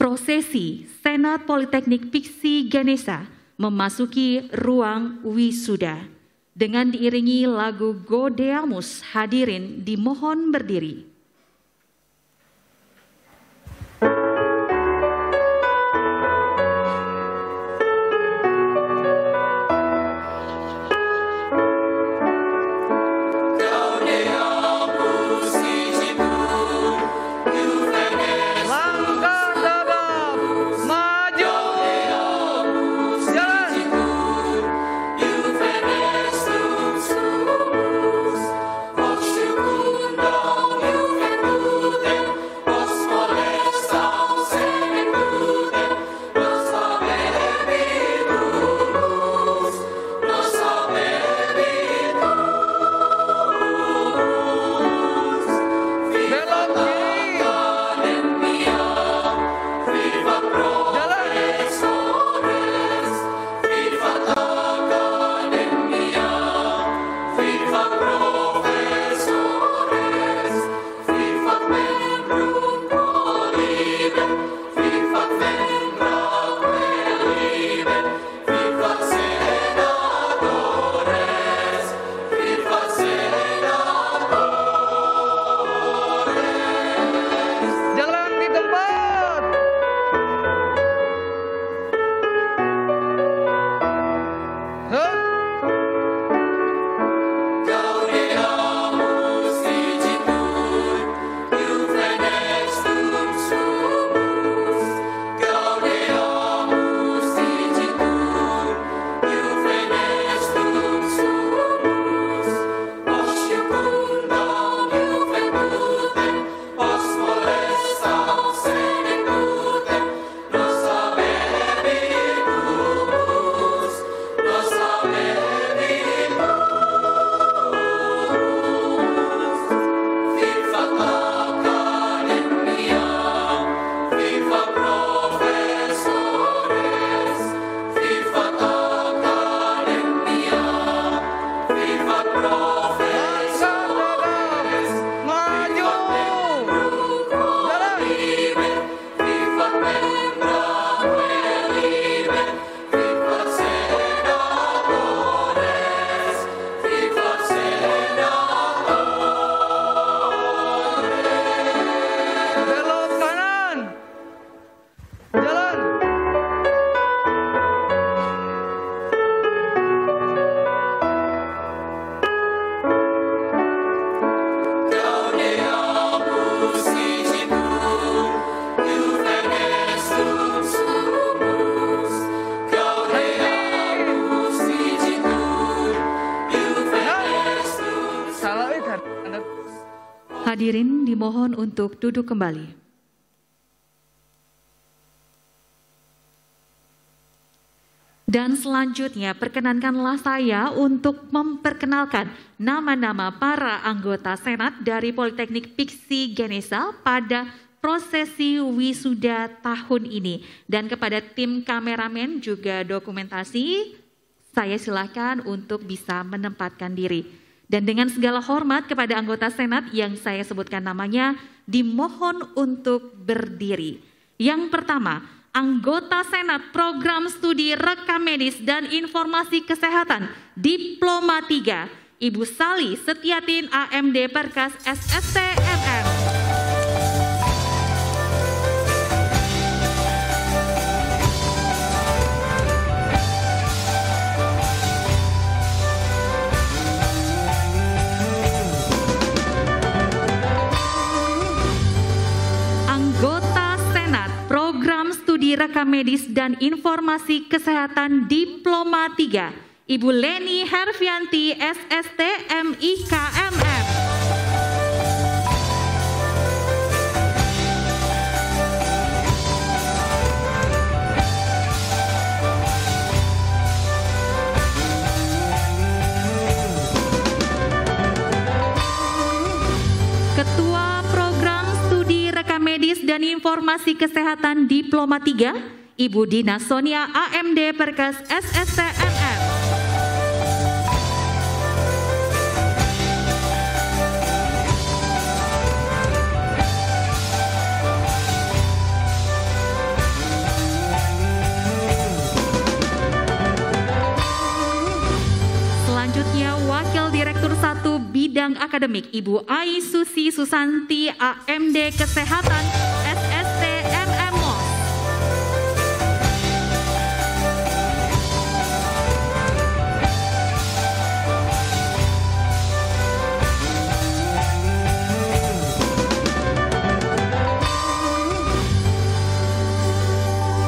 Prosesi Senat Politeknik Piksi Ganesha memasuki ruang wisuda. Dengan diiringi lagu Gaudeamus, hadirin dimohon berdiri. Hadirin dimohon untuk duduk kembali. Dan selanjutnya perkenankanlah saya untuk memperkenalkan nama-nama para anggota Senat dari Politeknik Piksi Ganesha pada prosesi wisuda tahun ini. Dan kepada tim kameramen juga dokumentasi, saya silakan untuk bisa menempatkan diri. Dan dengan segala hormat kepada anggota Senat yang saya sebutkan namanya, dimohon untuk berdiri. Yang pertama, anggota Senat Program Studi Rekam Medis dan Informasi Kesehatan Diploma 3, Ibu Sali Setiatin AMD Perkas SST MM. Rekam Medis dan Informasi Kesehatan Diploma 3, Ibu Leni Hervianti SST MIKMM. Ketua Program Studi Rekam Medis dan Informasi Kesehatan Diploma 3, Ibu Dina Sonia AMD Perkas SST MM. akademik Ibu Ai Susi Susanti AMD Kesehatan SST MM MOS.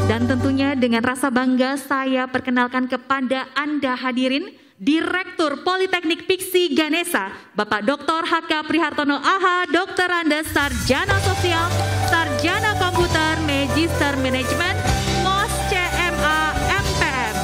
Dan tentunya dengan rasa bangga saya perkenalkan kepada Anda hadirin Direktur Politeknik Piksi Ganesha, Bapak Dr. H.K. Prihartono AH, Dr. Andes, Sarjana Sosial, Sarjana Komputer, Magister Manajemen, MOS CMA MPM.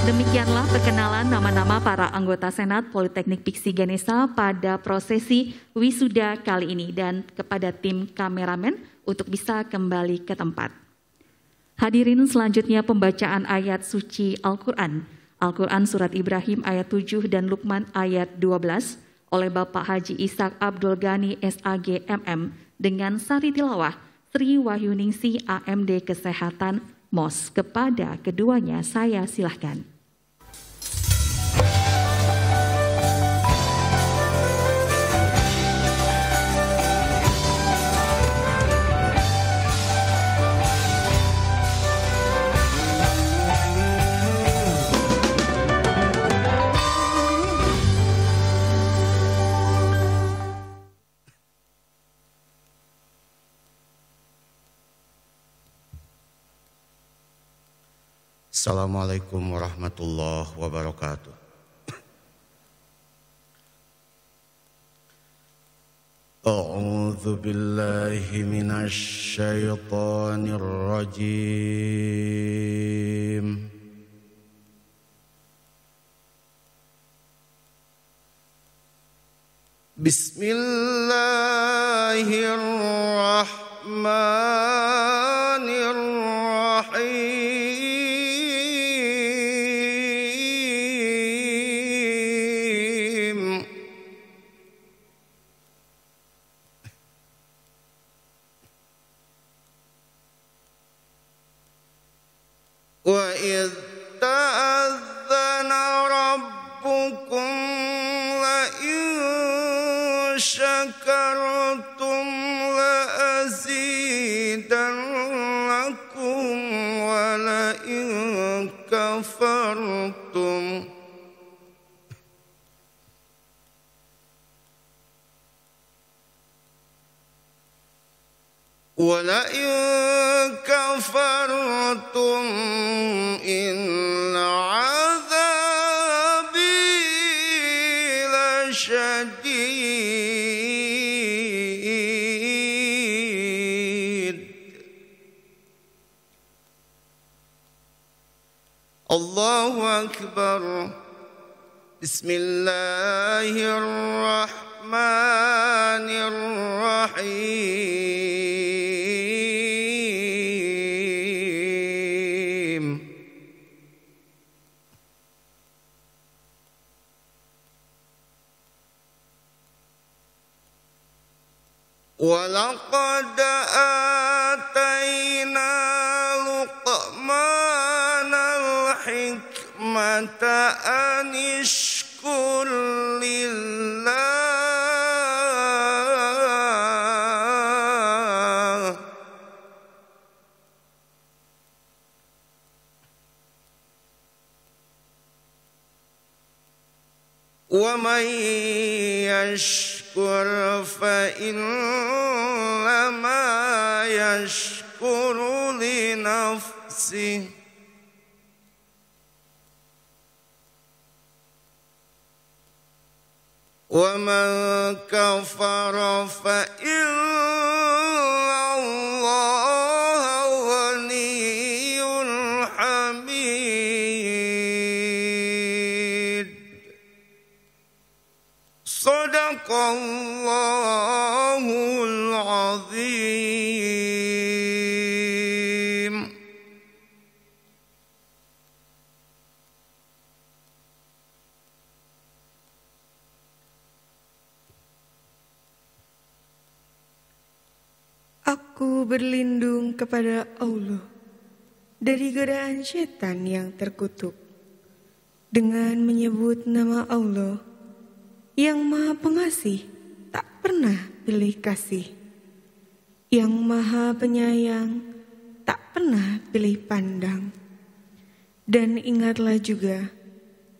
Demikianlah perkenalan nama-nama para anggota Senat Politeknik Piksi Ganesha pada prosesi wisuda kali ini dan kepada tim kameramen untuk bisa kembali ke tempat. Hadirin selanjutnya pembacaan ayat suci Al-Quran. Al-Quran Surat Ibrahim ayat 7 dan Luqman ayat 12 oleh Bapak Haji Ishak Abdul Ghani SAG MM dengan sari tilawah Sri Wahyuningsi AMD Kesehatan MOS. Kepada keduanya saya silahkan. Assalamualaikum warahmatullahi wabarakatuh. A'udzu billahi minasy syaithanir rajim. Bismillahirrahmanirrahim. وَإِذْ تَأَذَّنَ رَبُّكُمْ لَئِن شَكَرْتُمْ لَأَزِيدَنَّكُمْ وَلَئِن كَفَرْتُمْ إِنَّ عَذَابِي لَشَدِيدٌ. Allahu Akbar. Bismillahirrahmanirrahim. وَلَقَدْ آتَيْنَا لُقْمَانَ الْحِكْمَةَ أَنِ اشْكُرْ لِلَّهِ وَمَنْ يَشْكُرْ فَإِنَّمَا يَشْكُرُ لِنَفْسِهِ وَمَنْ كَفَرَ فَإِنَّ اللَّهَ غَنِيٌّ حَمِيدٌ. Sadaqallahul azim. Aku berlindung kepada Allah dari godaan setan yang terkutuk dengan menyebut nama Allah yang Maha Pengasih, tak pernah pilih kasih, yang Maha Penyayang, tak pernah pilih pandang. Dan ingatlah juga,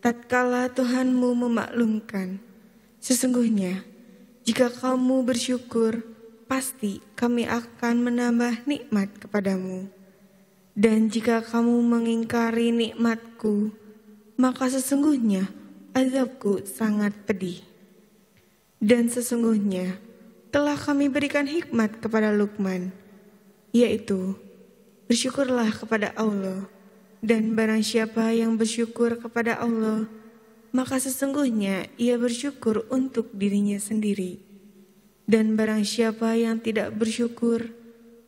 tatkala Tuhanmu memaklumkan, sesungguhnya jika kamu bersyukur, pasti kami akan menambah nikmat kepadamu. Dan jika kamu mengingkari nikmatku, maka sesungguhnya azabku sangat pedih. Dan sesungguhnya telah kami berikan hikmat kepada Luqman, yaitu bersyukurlah kepada Allah. Dan barang siapa yang bersyukur kepada Allah, maka sesungguhnya ia bersyukur untuk dirinya sendiri. Dan barang siapa yang tidak bersyukur,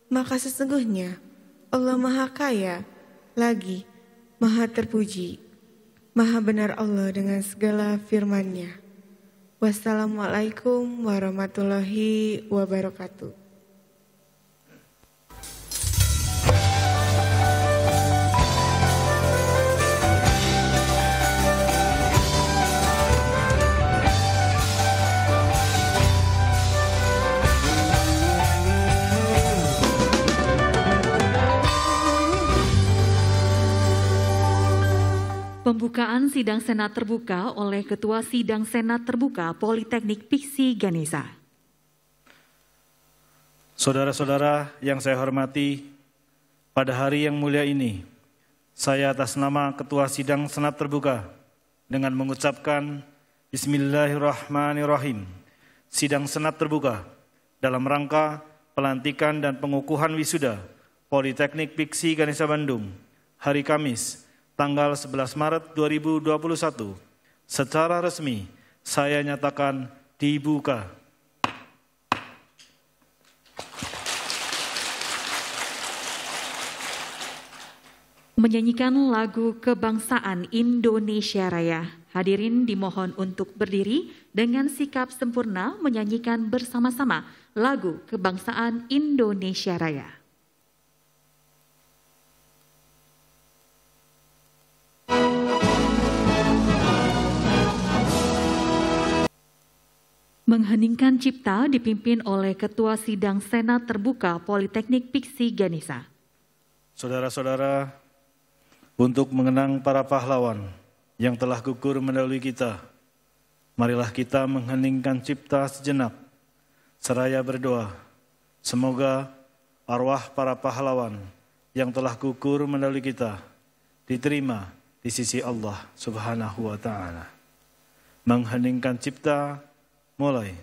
maka sesungguhnya Allah Maha Kaya, lagi Maha Terpuji, Maha benar Allah dengan segala firman-Nya. Wassalamualaikum warahmatullahi wabarakatuh. Pembukaan sidang Senat terbuka oleh Ketua Sidang Senat Terbuka Politeknik Piksi Ganesha. Saudara-saudara yang saya hormati, pada hari yang mulia ini, saya atas nama Ketua Sidang Senat Terbuka dengan mengucapkan Bismillahirrahmanirrahim, Sidang Senat Terbuka dalam rangka pelantikan dan pengukuhan wisuda Politeknik Piksi Ganesha Bandung, hari Kamis, tanggal 11 Maret 2021, secara resmi saya nyatakan dibuka. Menyanyikan lagu Kebangsaan Indonesia Raya, hadirin dimohon untuk berdiri dengan sikap sempurna menyanyikan bersama-sama lagu Kebangsaan Indonesia Raya. Mengheningkan cipta dipimpin oleh Ketua Sidang Senat Terbuka Politeknik Piksi Ganesha. Saudara-saudara, untuk mengenang para pahlawan yang telah gugur mendahului kita, marilah kita mengheningkan cipta sejenak, seraya berdoa, semoga arwah para pahlawan yang telah gugur mendahului kita diterima di sisi Allah Subhanahu wa Ta'ala. Mengheningkan cipta, mulai.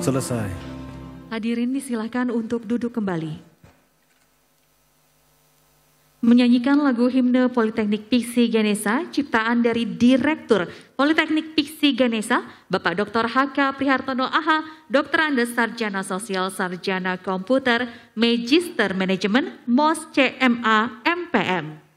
Selesai. Hadirin disilakan untuk duduk kembali. menyanyikan lagu himne Politeknik Piksi Ganesha, ciptaan dari Direktur Politeknik Piksi Ganesha, Bapak Dr. H.K. Prihartono AH, Dr. Andes Sarjana Sosial, Sarjana Komputer, Magister Manajemen, MOS CMA MPM.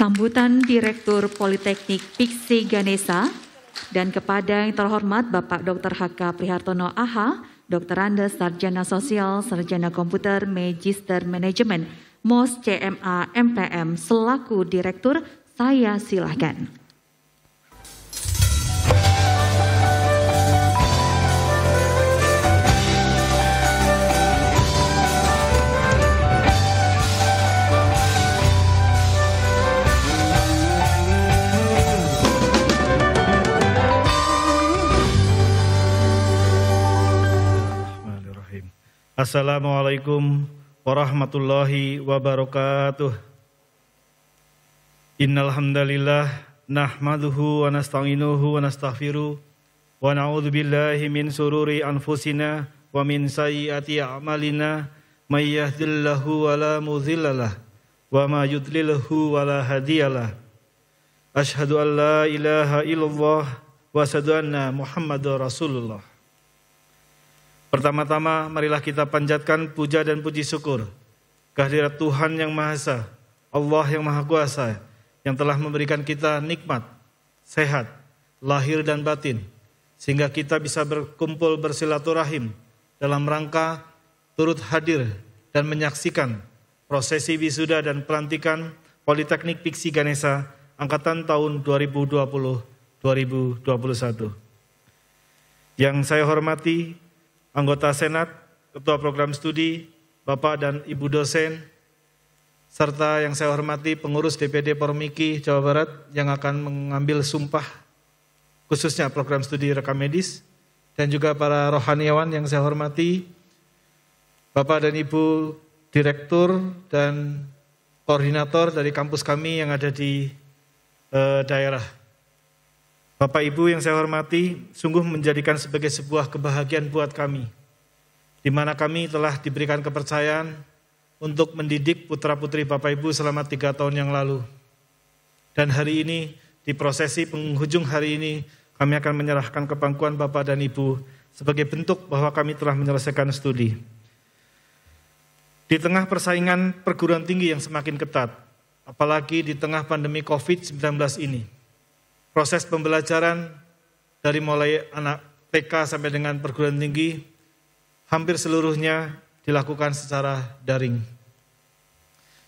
Sambutan Direktur Politeknik Piksi Ganesha dan kepada yang terhormat Bapak Dr. H.K. Prihartono AH, Dr. Andes Sarjana Sosial, Sarjana Komputer, Magister Manajemen, MOS CMA MPM selaku Direktur, saya silahkan. Assalamualaikum warahmatullahi wabarakatuh. Innal hamdalillah nahmaduhu wa nasta'inuhu wa nastaghfiruh wa na'udzu billahi min sururi anfusina wa min sayyiati a'malina may yahdihillahu wa la mudhillalah wa ma yudlilhu wa la hadiyalah. Asyhadu an la ilaha illallah wa asyhadu anna Muhammadar Rasulullah. Pertama-tama marilah kita panjatkan puja dan puji syukur kehadirat Tuhan yang Maha Esa, Allah yang Maha Kuasa, yang telah memberikan kita nikmat, sehat, lahir dan batin, sehingga kita bisa berkumpul bersilaturahim dalam rangka turut hadir dan menyaksikan prosesi wisuda dan pelantikan Politeknik Piksi Ganesha angkatan tahun 2020-2021. Yang saya hormati anggota Senat, Ketua Program Studi, Bapak dan Ibu dosen, serta yang saya hormati pengurus DPD Pormiki Jawa Barat yang akan mengambil sumpah, khususnya Program Studi Rekam Medis, dan juga para rohaniawan yang saya hormati, Bapak dan Ibu Direktur dan Koordinator dari kampus kami yang ada di daerah. Bapak Ibu yang saya hormati, sungguh menjadikan sebagai sebuah kebahagiaan buat kami, di mana kami telah diberikan kepercayaan untuk mendidik putra-putri Bapak Ibu selama 3 tahun yang lalu. Dan hari ini, di prosesi penghujung hari ini, kami akan menyerahkan ke pangkuan Bapak dan Ibu sebagai bentuk bahwa kami telah menyelesaikan studi. Di tengah persaingan perguruan tinggi yang semakin ketat, apalagi di tengah pandemi COVID-19 ini, proses pembelajaran dari mulai anak TK sampai dengan perguruan tinggi hampir seluruhnya dilakukan secara daring.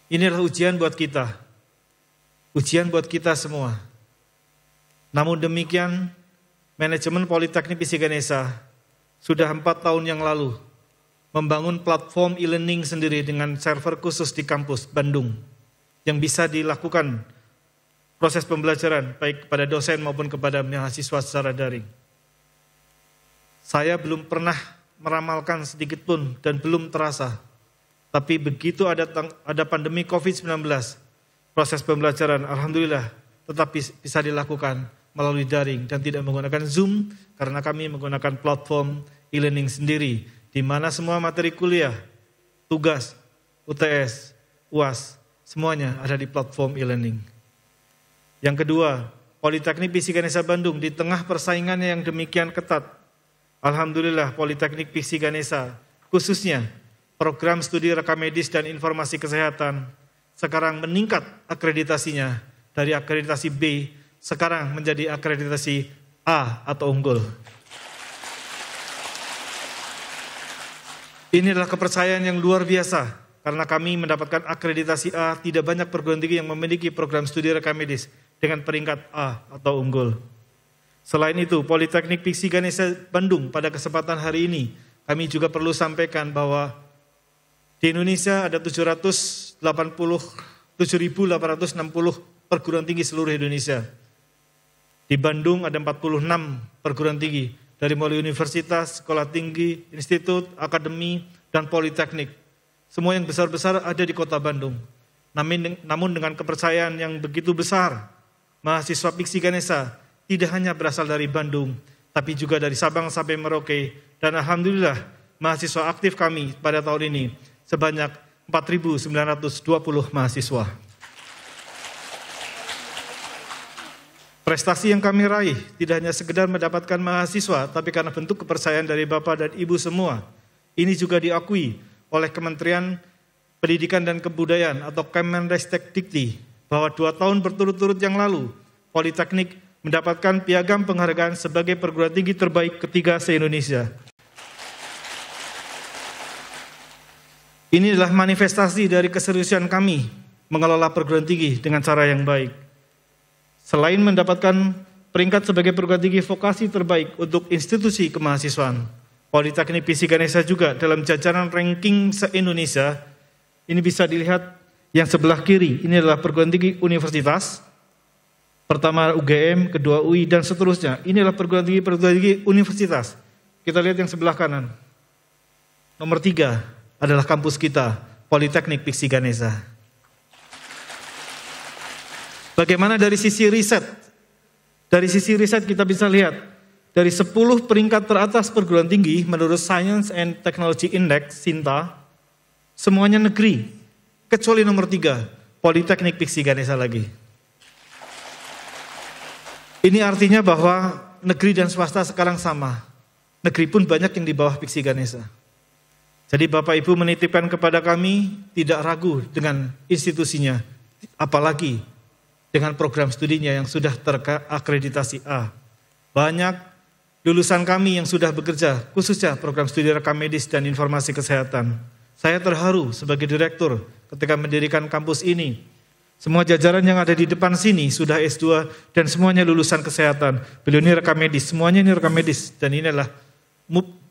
Inilah ujian buat kita semua. Namun demikian, manajemen Politeknik Piksi Ganesha sudah 4 tahun yang lalu membangun platform e-learning sendiri dengan server khusus di kampus Bandung yang bisa dilakukan proses pembelajaran baik kepada dosen maupun kepada mahasiswa secara daring. Saya belum pernah meramalkan sedikit pun dan belum terasa, tapi begitu ada pandemi COVID-19, proses pembelajaran alhamdulillah tetap bisa dilakukan melalui daring dan tidak menggunakan Zoom karena kami menggunakan platform e-learning sendiri, di mana semua materi kuliah, tugas, UTS, UAS, semuanya ada di platform e-learning. Yang kedua, Politeknik Piksi Ganesha Bandung di tengah persaingannya yang demikian ketat, alhamdulillah Politeknik Piksi Ganesha, khususnya program studi rekam medis dan informasi kesehatan, sekarang meningkat akreditasinya dari akreditasi B, sekarang menjadi akreditasi A atau unggul. Ini adalah kepercayaan yang luar biasa, karena kami mendapatkan akreditasi A, tidak banyak perguruan tinggi yang memiliki program studi rekam medis dengan peringkat A atau unggul. Selain itu, Politeknik Piksi Ganesha Bandung pada kesempatan hari ini, kami juga perlu sampaikan bahwa di Indonesia ada 787.860 perguruan tinggi seluruh Indonesia. Di Bandung ada 46 perguruan tinggi, dari mulai universitas, sekolah tinggi, institut, akademi, dan politeknik. Semua yang besar-besar ada di kota Bandung. Namun dengan kepercayaan yang begitu besar, mahasiswa Piksi Ganesha tidak hanya berasal dari Bandung, tapi juga dari Sabang sampai Merauke. Dan alhamdulillah mahasiswa aktif kami pada tahun ini sebanyak 4.920 mahasiswa. Prestasi yang kami raih tidak hanya sekedar mendapatkan mahasiswa, tapi karena bentuk kepercayaan dari Bapak dan Ibu semua. Ini juga diakui oleh Kementerian Pendidikan dan Kebudayaan atau Kemendikti bahwa 2 tahun berturut-turut yang lalu, Politeknik mendapatkan piagam penghargaan sebagai perguruan tinggi terbaik ketiga se-Indonesia. Ini adalah manifestasi dari keseriusan kami mengelola perguruan tinggi dengan cara yang baik. Selain mendapatkan peringkat sebagai perguruan tinggi vokasi terbaik untuk institusi kemahasiswaan, Politeknik Piksi Ganesha juga dalam jajaran ranking se-Indonesia. Ini bisa dilihat yang sebelah kiri, ini adalah perguruan tinggi universitas. Pertama UGM, kedua UI, dan seterusnya. Ini adalah perguruan tinggi universitas. Kita lihat yang sebelah kanan. nomor 3 adalah kampus kita, Politeknik Piksi Ganesha. Bagaimana dari sisi riset? Dari sisi riset kita bisa lihat, dari 10 peringkat teratas perguruan tinggi menurut Science and Technology Index, SINTA, semuanya negeri, kecuali nomor 3, Politeknik Piksi Ganesha lagi. Ini artinya bahwa negeri dan swasta sekarang sama. Negeri pun banyak yang di bawah Piksi Ganesha. Jadi Bapak Ibu menitipkan kepada kami, tidak ragu dengan institusinya, apalagi dengan program studinya yang sudah terakreditasi A. Banyak lulusan kami yang sudah bekerja, khususnya program studi rekam medis dan informasi kesehatan. Saya terharu sebagai direktur ketika mendirikan kampus ini. Semua jajaran yang ada di depan sini sudah S2 dan semuanya lulusan kesehatan. Beliau ini rekam medis, semuanya ini rekam medis. Dan inilah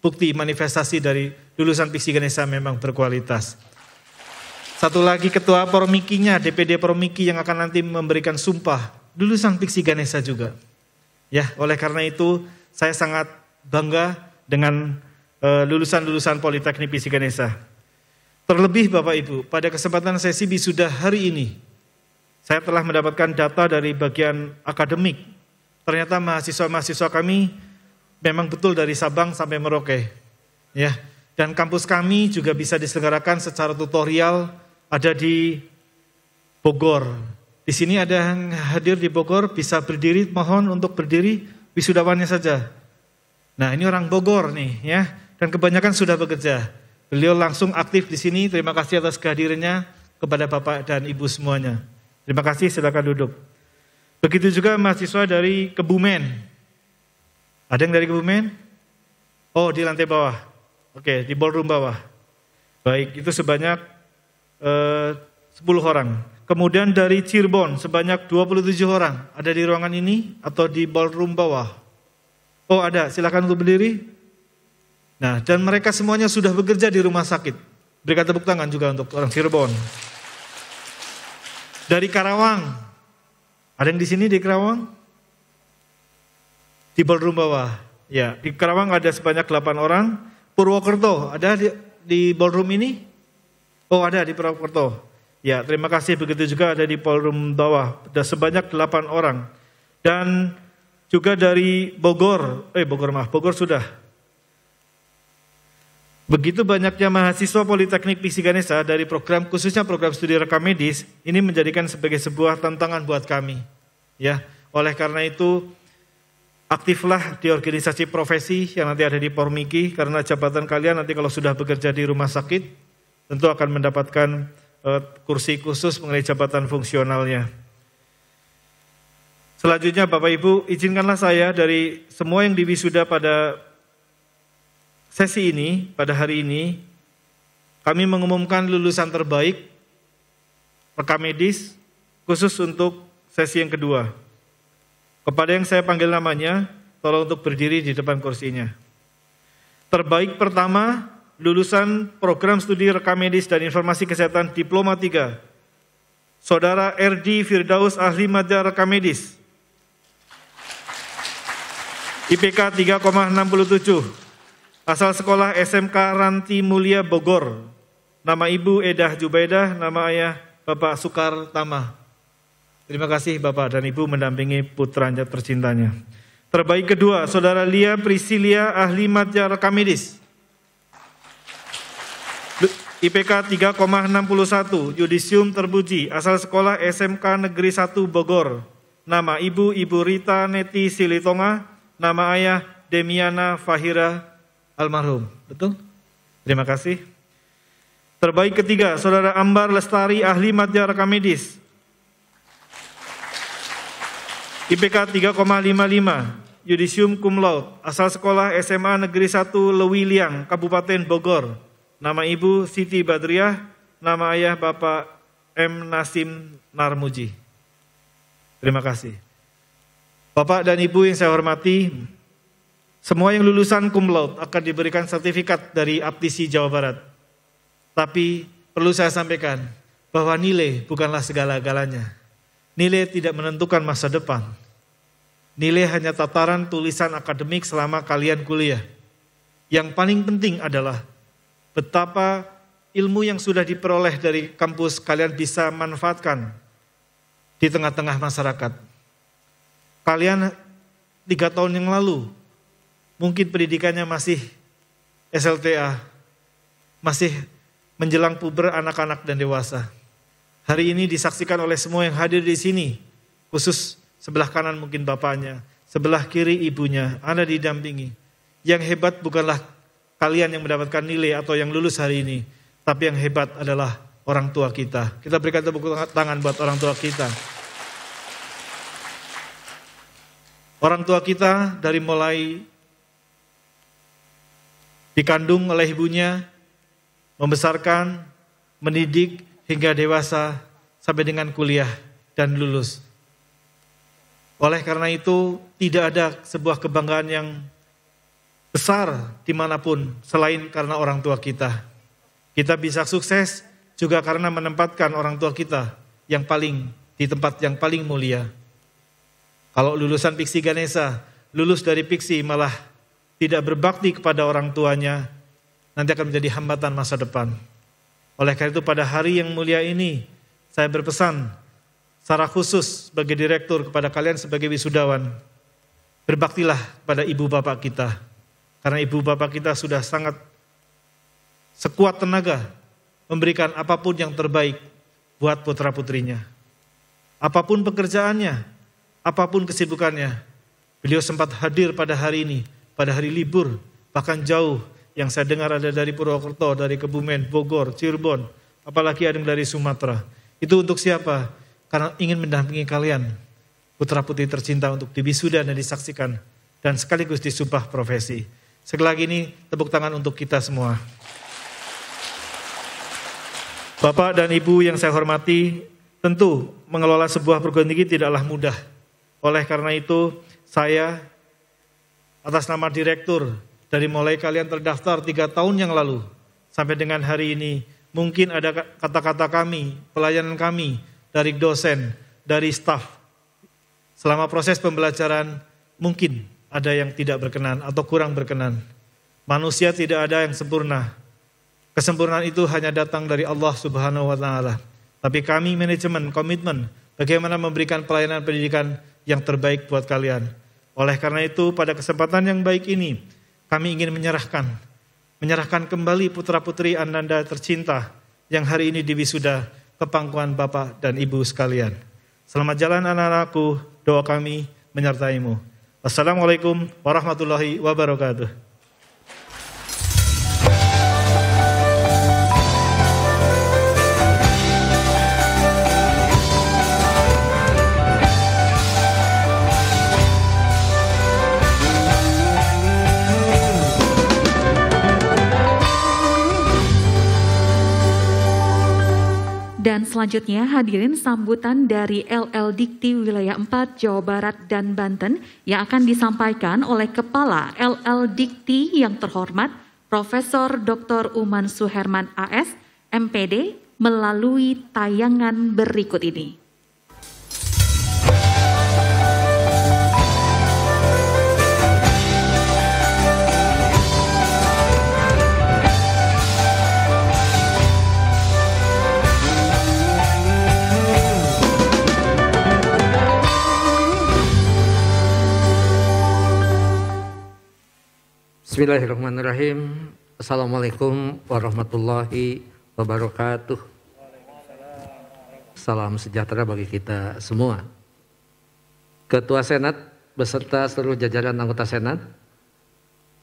bukti manifestasi dari lulusan Piksi Ganesha memang berkualitas. Satu lagi ketua Pormikinya, DPD Pormiki yang akan nanti memberikan sumpah, lulusan Piksi Ganesha juga. Ya, oleh karena itu saya sangat bangga dengan lulusan-lulusan Politeknik Piksi Ganesha. Terlebih Bapak Ibu, pada kesempatan sesi wisuda hari ini, saya telah mendapatkan data dari bagian akademik. Ternyata mahasiswa-mahasiswa kami memang betul dari Sabang sampai Merauke. Ya, dan kampus kami juga bisa diselenggarakan secara tutorial, ada di Bogor. Di sini ada yang hadir di Bogor, bisa berdiri, mohon untuk berdiri, wisudawannya saja. Nah, ini orang Bogor nih ya, dan kebanyakan sudah bekerja. Beliau langsung aktif di sini, terima kasih atas kehadirannya kepada Bapak dan Ibu semuanya. Terima kasih, silakan duduk. Begitu juga mahasiswa dari Kebumen. Ada yang dari Kebumen? Oh, di lantai bawah. Oke, di ballroom bawah. Baik, itu sebanyak 10 orang. Kemudian dari Cirebon sebanyak 27 orang. Ada di ruangan ini atau di ballroom bawah? Oh, ada, silakan untuk berdiri. Nah, dan mereka semuanya sudah bekerja di rumah sakit. Berikan tepuk tangan juga untuk orang Cirebon. Dari Karawang, ada yang di sini di Karawang? Di ballroom bawah. Ya, di Karawang ada sebanyak 8 orang. Purwokerto, ada di ballroom ini? Oh, ada di Purwokerto. Ya, terima kasih. Begitu juga ada di ballroom bawah. Ada sebanyak 8 orang. Dan juga dari Bogor, Bogor sudah. Begitu banyaknya mahasiswa Politeknik Piksi Ganesha dari program, khususnya program studi rekam medis, ini menjadikan sebagai sebuah tantangan buat kami. Ya, oleh karena itu, aktiflah di organisasi profesi yang nanti ada di Pormiki, karena jabatan kalian nanti kalau sudah bekerja di rumah sakit, tentu akan mendapatkan kursi khusus mengenai jabatan fungsionalnya. Selanjutnya Bapak Ibu, izinkanlah saya dari semua yang diwisuda pada sesi ini, pada hari ini, kami mengumumkan lulusan terbaik rekam medis khusus untuk sesi yang kedua. Kepada yang saya panggil namanya, tolong untuk berdiri di depan kursinya. Terbaik pertama, lulusan program studi rekam medis dan informasi kesehatan Diploma 3, Saudara R.D. Firdaus Ahli Madya Rekam Medis, IPK 3,67, asal sekolah SMK Ranti Mulia Bogor, nama Ibu Edah Jubaidah, nama ayah Bapak Sukar Tama. Terima kasih Bapak dan Ibu mendampingi putranya tercintanya. Terbaik kedua, Saudara Lia Priscilia Ahli Madya Rekam Medis, IPK 3,61, Yudisium Terpuji, asal sekolah SMK Negeri 1 Bogor, nama Ibu Rita Neti Silitonga, nama ayah Demiana Fahira almarhum. Betul? Terima kasih. Terbaik ketiga, Saudara Ambar Lestari Ahli Madya Rekam Medis, IPK 3,55, Yudisium Cum Laude, asal sekolah SMA Negeri 1 Lewiliang, Kabupaten Bogor, nama Ibu Siti Badriah, nama ayah Bapak M. Nasim Narmuji. Terima kasih. Bapak dan Ibu yang saya hormati, semua yang lulusan cum laude akan diberikan sertifikat dari Aptisi Jawa Barat. Tapi perlu saya sampaikan bahwa nilai bukanlah segala-galanya. Nilai tidak menentukan masa depan. Nilai hanya tataran tulisan akademik selama kalian kuliah. Yang paling penting adalah betapa ilmu yang sudah diperoleh dari kampus kalian bisa manfaatkan di tengah-tengah masyarakat. Kalian 3 tahun yang lalu mungkin pendidikannya masih SLTA, masih menjelang puber anak-anak dan dewasa. Hari ini disaksikan oleh semua yang hadir di sini, khusus sebelah kanan mungkin bapaknya, sebelah kiri ibunya, Anda didampingi. Yang hebat bukanlah kalian yang mendapatkan nilai atau yang lulus hari ini, tapi yang hebat adalah orang tua kita. Kita berikan tepuk tangan buat orang tua kita. Orang tua kita dari mulai dikandung oleh ibunya, membesarkan, mendidik hingga dewasa sampai dengan kuliah dan lulus. Oleh karena itu tidak ada sebuah kebanggaan yang besar dimanapun selain karena orang tua kita. Kita bisa sukses juga karena menempatkan orang tua kita yang paling di tempat yang paling mulia. Kalau lulusan Piksi Ganesha, lulus dari Piksi malah tidak berbakti kepada orang tuanya, nanti akan menjadi hambatan masa depan. Oleh karena itu pada hari yang mulia ini, saya berpesan secara khusus sebagai direktur kepada kalian sebagai wisudawan, berbaktilah pada ibu bapak kita. Karena ibu bapak kita sudah sangat sekuat tenaga memberikan apapun yang terbaik buat putra-putrinya. Apapun pekerjaannya, apapun kesibukannya, beliau sempat hadir pada hari ini, pada hari libur, bahkan jauh yang saya dengar ada dari Purwokerto, dari Kebumen, Bogor, Cirebon, apalagi ada yang dari Sumatera. Itu untuk siapa? Karena ingin mendampingi kalian, putra-putri tercinta untuk diwisuda dan disaksikan, dan sekaligus disumpah profesi. Sekali lagi ini tepuk tangan untuk kita semua. Bapak dan Ibu yang saya hormati, tentu mengelola sebuah perguruan tinggi tidaklah mudah. Oleh karena itu, saya atas nama direktur, dari mulai kalian terdaftar 3 tahun yang lalu, sampai dengan hari ini, mungkin ada kata-kata kami, pelayanan kami, dari dosen, dari staf. Selama proses pembelajaran, mungkin ada yang tidak berkenan atau kurang berkenan. Manusia tidak ada yang sempurna. Kesempurnaan itu hanya datang dari Allah Subhanahu wa Ta'ala. Tapi kami manajemen komitmen bagaimana memberikan pelayanan pendidikan yang terbaik buat kalian. Oleh karena itu, pada kesempatan yang baik ini, kami ingin menyerahkan kembali putra-putri Ananda tercinta yang hari ini diwisuda ke pangkuan Bapak dan Ibu sekalian. Selamat jalan anak-anakku, doa kami menyertaimu. Wassalamualaikum warahmatullahi wabarakatuh. Dan selanjutnya hadirin sambutan dari LL Dikti Wilayah 4 Jawa Barat dan Banten yang akan disampaikan oleh Kepala LL Dikti yang terhormat Profesor Dr. Uman Suherman AS, MPD, melalui tayangan berikut ini. Bismillahirrahmanirrahim. Assalamualaikum warahmatullahi wabarakatuh. Salam sejahtera bagi kita semua. Ketua Senat beserta seluruh jajaran anggota Senat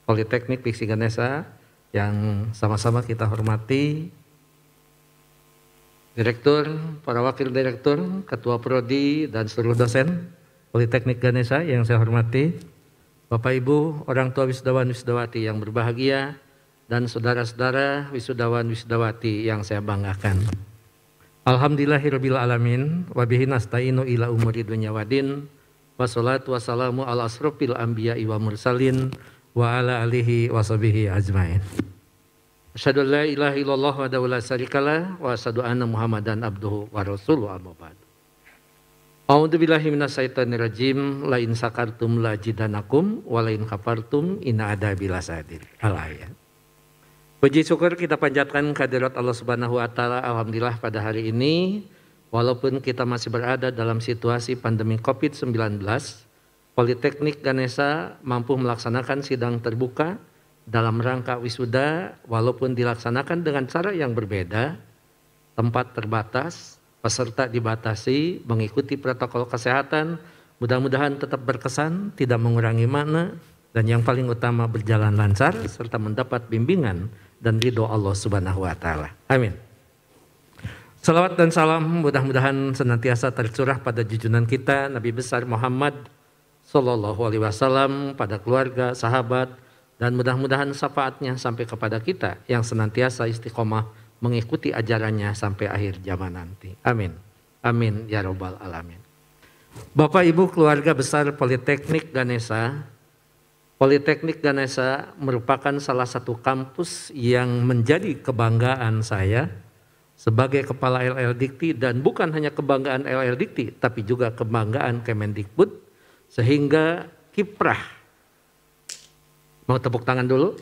Politeknik Piksi Ganesha yang sama-sama kita hormati, Direktur, para Wakil Direktur, Ketua Prodi dan seluruh dosen Politeknik Ganesha yang saya hormati, Bapak Ibu, orang tua wisudawan wisudawati yang berbahagia, dan saudara-saudara wisudawan wisudawati yang saya banggakan. Alhamdulillahirabbil alamin wa bihi nasta'inu ila umuri dunya waddin. Wassalatu wassalamu ala asrofil anbiya'i wa mursalin wa ala alihi wa sahbihi ajmain. Asyhadu an la ilaha illallah wa la syarikalah wa asyhadu anna Muhammadan abduhu wa rasuluhu amma ba'd. A'udzu billahi minasyaitonir rajim. La in sakartum la jidanakum wa la in kafartum inna adzabi lasadid. Al-ayat. Puji syukur kita panjatkan kehadirat Allah Subhanahu wa taala. Alhamdulillah pada hari ini walaupun kita masih berada dalam situasi pandemi Covid-19, Politeknik Ganesha mampu melaksanakan sidang terbuka dalam rangka wisuda walaupun dilaksanakan dengan cara yang berbeda, tempat terbatas, peserta dibatasi, mengikuti protokol kesehatan, mudah-mudahan tetap berkesan, tidak mengurangi makna, dan yang paling utama berjalan lancar serta mendapat bimbingan dan ridho Allah Subhanahu wa taala. Amin. Salawat dan salam mudah-mudahan senantiasa tercurah pada junjungan kita Nabi besar Muhammad sallallahu alaihi wasallam, pada keluarga, sahabat, dan mudah-mudahan syafaatnya sampai kepada kita yang senantiasa istiqomah mengikuti ajarannya sampai akhir zaman nanti. Amin. Amin ya rabbal alamin. Bapak Ibu keluarga besar Politeknik Ganesha, Politeknik Ganesha merupakan salah satu kampus yang menjadi kebanggaan saya sebagai Kepala LL Dikti, dan bukan hanya kebanggaan LL Dikti tapi juga kebanggaan Kemendikbud, sehingga kiprah. Mau tepuk tangan dulu?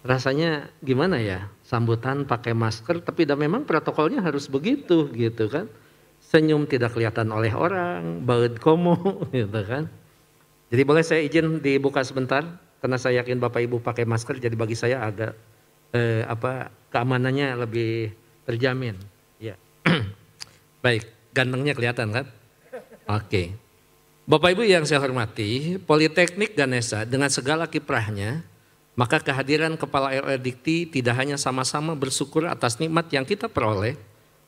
Rasanya gimana ya, sambutan pakai masker tapi memang protokolnya harus begitu gitu kan. Senyum tidak kelihatan oleh orang, baut komo gitu kan. Jadi boleh saya izin dibuka sebentar karena saya yakin Bapak Ibu pakai masker, jadi bagi saya agak keamanannya lebih terjamin. Ya. Baik, gantengnya kelihatan kan? Oke. Bapak Ibu yang saya hormati, Politeknik Ganesha dengan segala kiprahnya, maka kehadiran Kepala LL Dikti tidak hanya sama-sama bersyukur atas nikmat yang kita peroleh,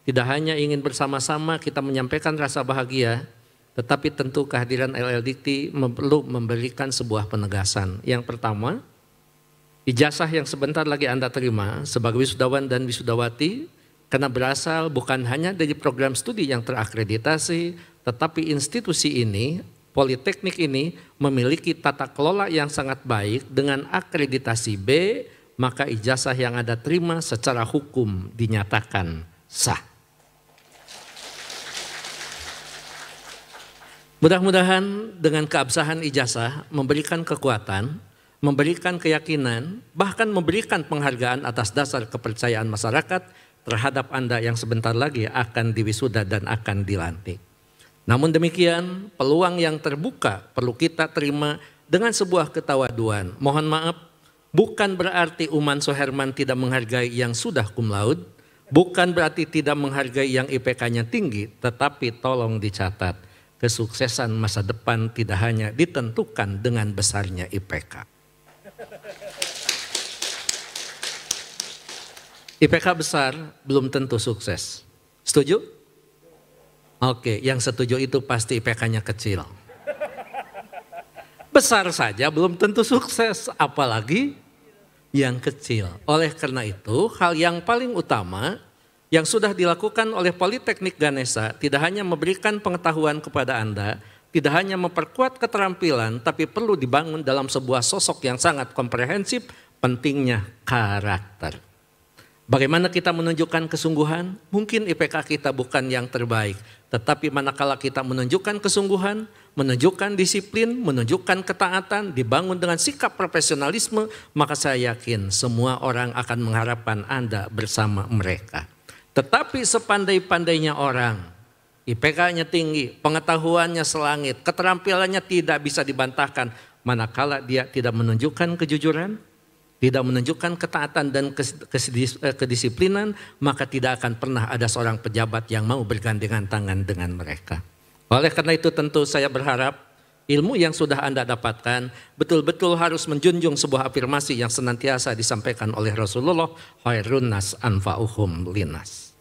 tidak hanya ingin bersama-sama kita menyampaikan rasa bahagia, tetapi tentu kehadiran LL Dikti perlu memberikan sebuah penegasan. Yang pertama, ijazah yang sebentar lagi Anda terima sebagai wisudawan dan wisudawati karena berasal bukan hanya dari program studi yang terakreditasi, tetapi institusi ini, Politeknik ini memiliki tata kelola yang sangat baik dengan akreditasi B, maka ijazah yang Anda terima secara hukum dinyatakan sah. Mudah-mudahan dengan keabsahan ijazah memberikan kekuatan, memberikan keyakinan, bahkan memberikan penghargaan atas dasar kepercayaan masyarakat terhadap Anda yang sebentar lagi akan diwisuda dan akan dilantik. Namun demikian, peluang yang terbuka perlu kita terima dengan sebuah ketawaduan. Mohon maaf, bukan berarti Uman Soherman tidak menghargai yang sudah cum laude, bukan berarti tidak menghargai yang IPK-nya tinggi, tetapi tolong dicatat, kesuksesan masa depan tidak hanya ditentukan dengan besarnya IPK. IPK besar belum tentu sukses. Setuju? Oke, yang setuju itu pasti IPK-nya kecil. Besar saja belum tentu sukses, apalagi yang kecil. Oleh karena itu, hal yang paling utama yang sudah dilakukan oleh Politeknik Ganesha tidak hanya memberikan pengetahuan kepada Anda, tidak hanya memperkuat keterampilan, tapi perlu dibangun dalam sebuah sosok yang sangat komprehensif, pentingnya karakter. Bagaimana kita menunjukkan kesungguhan? Mungkin IPK kita bukan yang terbaik, tetapi manakala kita menunjukkan kesungguhan, menunjukkan disiplin, menunjukkan ketaatan, dibangun dengan sikap profesionalisme, maka saya yakin semua orang akan mengharapkan Anda bersama mereka. Tetapi sepandai-pandainya orang, IPK-nya tinggi, pengetahuannya selangit, keterampilannya tidak bisa dibantahkan, manakala dia tidak menunjukkan kejujuran, tidak menunjukkan ketaatan dan kedisiplinan, maka tidak akan pernah ada seorang pejabat yang mau bergandengan tangan dengan mereka. Oleh karena itu tentu saya berharap ilmu yang sudah Anda dapatkan betul-betul harus menjunjung sebuah afirmasi yang senantiasa disampaikan oleh Rasulullah, khairun nas anfa'uhum linnas.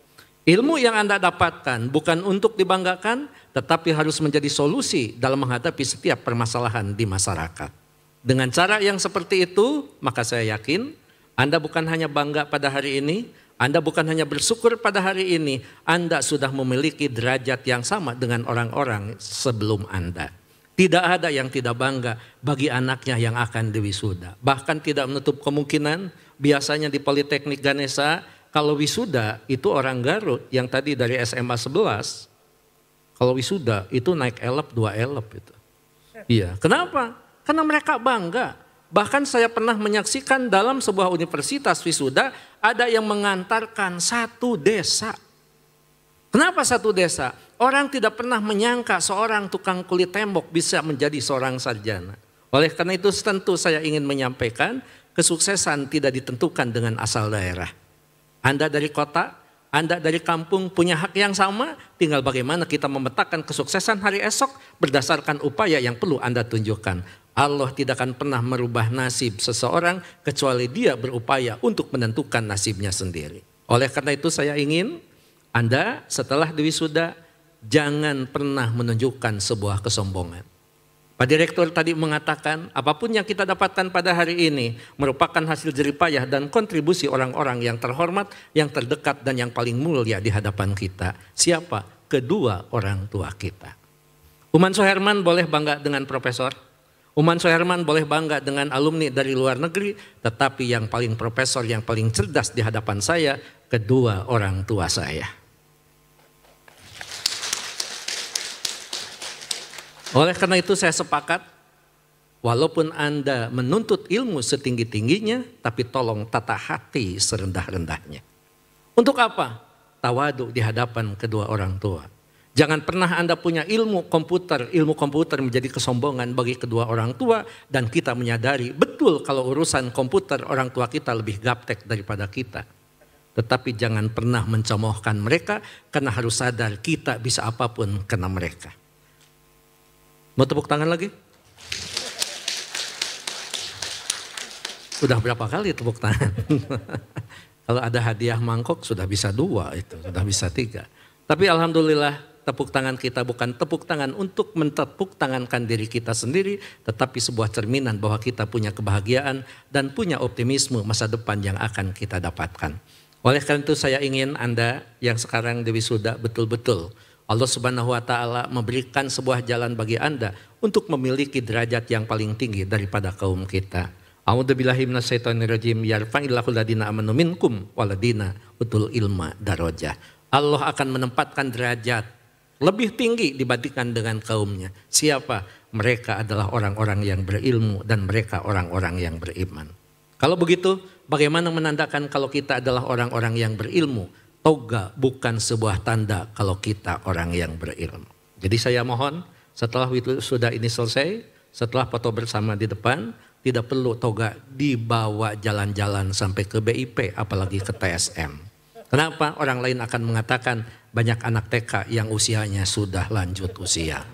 Ilmu yang Anda dapatkan bukan untuk dibanggakan, tetapi harus menjadi solusi dalam menghadapi setiap permasalahan di masyarakat. Dengan cara yang seperti itu, maka saya yakin Anda bukan hanya bangga pada hari ini, Anda bukan hanya bersyukur pada hari ini, Anda sudah memiliki derajat yang sama dengan orang-orang sebelum Anda. Tidak ada yang tidak bangga bagi anaknya yang akan diwisuda. Bahkan tidak menutup kemungkinan, biasanya di Politeknik Ganesha, kalau wisuda itu orang Garut yang tadi dari SMA 11, kalau wisuda itu naik elep 2 elep itu. Iya, kenapa? Karena mereka bangga. Bahkan saya pernah menyaksikan dalam sebuah universitas wisuda ada yang mengantarkan satu desa. Kenapa satu desa? Orang tidak pernah menyangka seorang tukang kulit tembok bisa menjadi seorang sarjana. Oleh karena itu tentu saya ingin menyampaikan kesuksesan tidak ditentukan dengan asal daerah. Anda dari kota, Anda dari kampung punya hak yang sama, tinggal bagaimana kita memetakan kesuksesan hari esok berdasarkan upaya yang perlu Anda tunjukkan. Allah tidak akan pernah merubah nasib seseorang kecuali dia berupaya untuk menentukan nasibnya sendiri. Oleh karena itu saya ingin Anda setelah diwisuda jangan pernah menunjukkan sebuah kesombongan. Pak Direktur tadi mengatakan apapun yang kita dapatkan pada hari ini merupakan hasil jeripayah dan kontribusi orang-orang yang terhormat, yang terdekat dan yang paling mulia di hadapan kita. Siapa? Kedua orang tua kita. Uman Soherman boleh bangga dengan profesor. Uman Soherman boleh bangga dengan alumni dari luar negeri, tetapi yang paling profesor, yang paling cerdas di hadapan saya, kedua orang tua saya. Oleh karena itu saya sepakat, walaupun Anda menuntut ilmu setinggi-tingginya, tapi tolong tata hati serendah-rendahnya. Untuk apa? Tawadu di hadapan kedua orang tua. Jangan pernah Anda punya ilmu komputer menjadi kesombongan bagi kedua orang tua dan kita menyadari betul kalau urusan komputer orang tua kita lebih gaptek daripada kita. Tetapi jangan pernah mencemoohkan mereka karena harus sadar kita bisa apapun karena mereka. Mau tepuk tangan lagi? Udah berapa kali tepuk tangan? Kalau ada hadiah mangkok sudah bisa 2 itu, sudah bisa 3. Tapi alhamdulillah tepuk tangan kita bukan tepuk tangan untuk mentepuk tangankan diri kita sendiri, tetapi sebuah cerminan bahwa kita punya kebahagiaan dan punya optimisme masa depan yang akan kita dapatkan. Oleh karena itu saya ingin Anda yang sekarang diwisuda betul-betul Allah Subhanahu wa Ta'ala memberikan sebuah jalan bagi Anda untuk memiliki derajat yang paling tinggi daripada kaum kita. A'udzubillahi minasyaitonirrajim. Yarfa'illahu ladina amanu minkum waladina utul ilma darajah. Allah akan menempatkan derajat lebih tinggi dibandingkan dengan kaumnya. Siapa? Mereka adalah orang-orang yang berilmu dan mereka orang-orang yang beriman. Kalau begitu, bagaimana menandakan kalau kita adalah orang-orang yang berilmu? Toga bukan sebuah tanda kalau kita orang yang berilmu. Jadi saya mohon setelah sudah ini selesai, setelah foto bersama di depan, tidak perlu toga dibawa jalan-jalan sampai ke BIP apalagi ke TSM. Kenapa? Orang lain akan mengatakan banyak anak TK yang usianya sudah lanjut usia.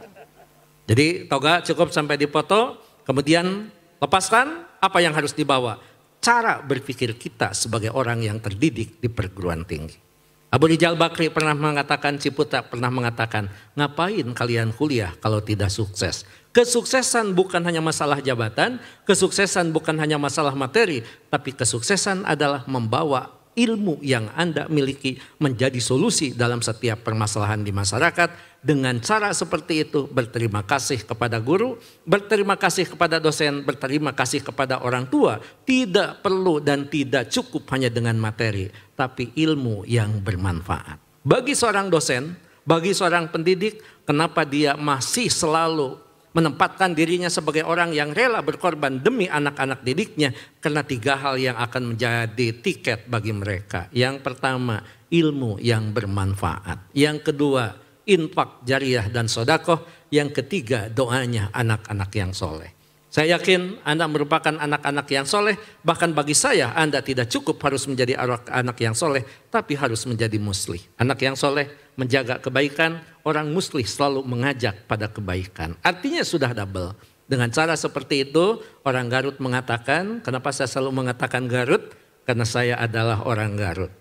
Jadi toga cukup sampai dipoto, kemudian lepaskan apa yang harus dibawa. Cara berpikir kita sebagai orang yang terdidik di perguruan tinggi. Abu Rijal Bakri pernah mengatakan, Ciputa pernah mengatakan, ngapain kalian kuliah kalau tidak sukses? Kesuksesan bukan hanya masalah jabatan, kesuksesan bukan hanya masalah materi, tapi kesuksesan adalah membawa ilmu yang Anda miliki menjadi solusi dalam setiap permasalahan di masyarakat. Dengan cara seperti itu berterima kasih kepada guru, berterima kasih kepada dosen, berterima kasih kepada orang tua. Tidak perlu dan tidak cukup hanya dengan materi, tapi ilmu yang bermanfaat. Bagi seorang dosen, bagi seorang pendidik, kenapa dia masih selalu menempatkan dirinya sebagai orang yang rela berkorban demi anak-anak didiknya? Karena 3 hal yang akan menjadi tiket bagi mereka. Yang pertama, ilmu yang bermanfaat. Yang kedua, infak jariah dan sedekah. Yang ketiga, doanya anak-anak yang soleh. Saya yakin Anda merupakan anak-anak yang soleh. Bahkan bagi saya Anda tidak cukup harus menjadi anak yang soleh, tapi harus menjadi muslih. Anak yang soleh menjaga kebaikan, orang muslih selalu mengajak pada kebaikan. Artinya sudah double. Dengan cara seperti itu orang Garut mengatakan, kenapa saya selalu mengatakan Garut? Karena saya adalah orang Garut.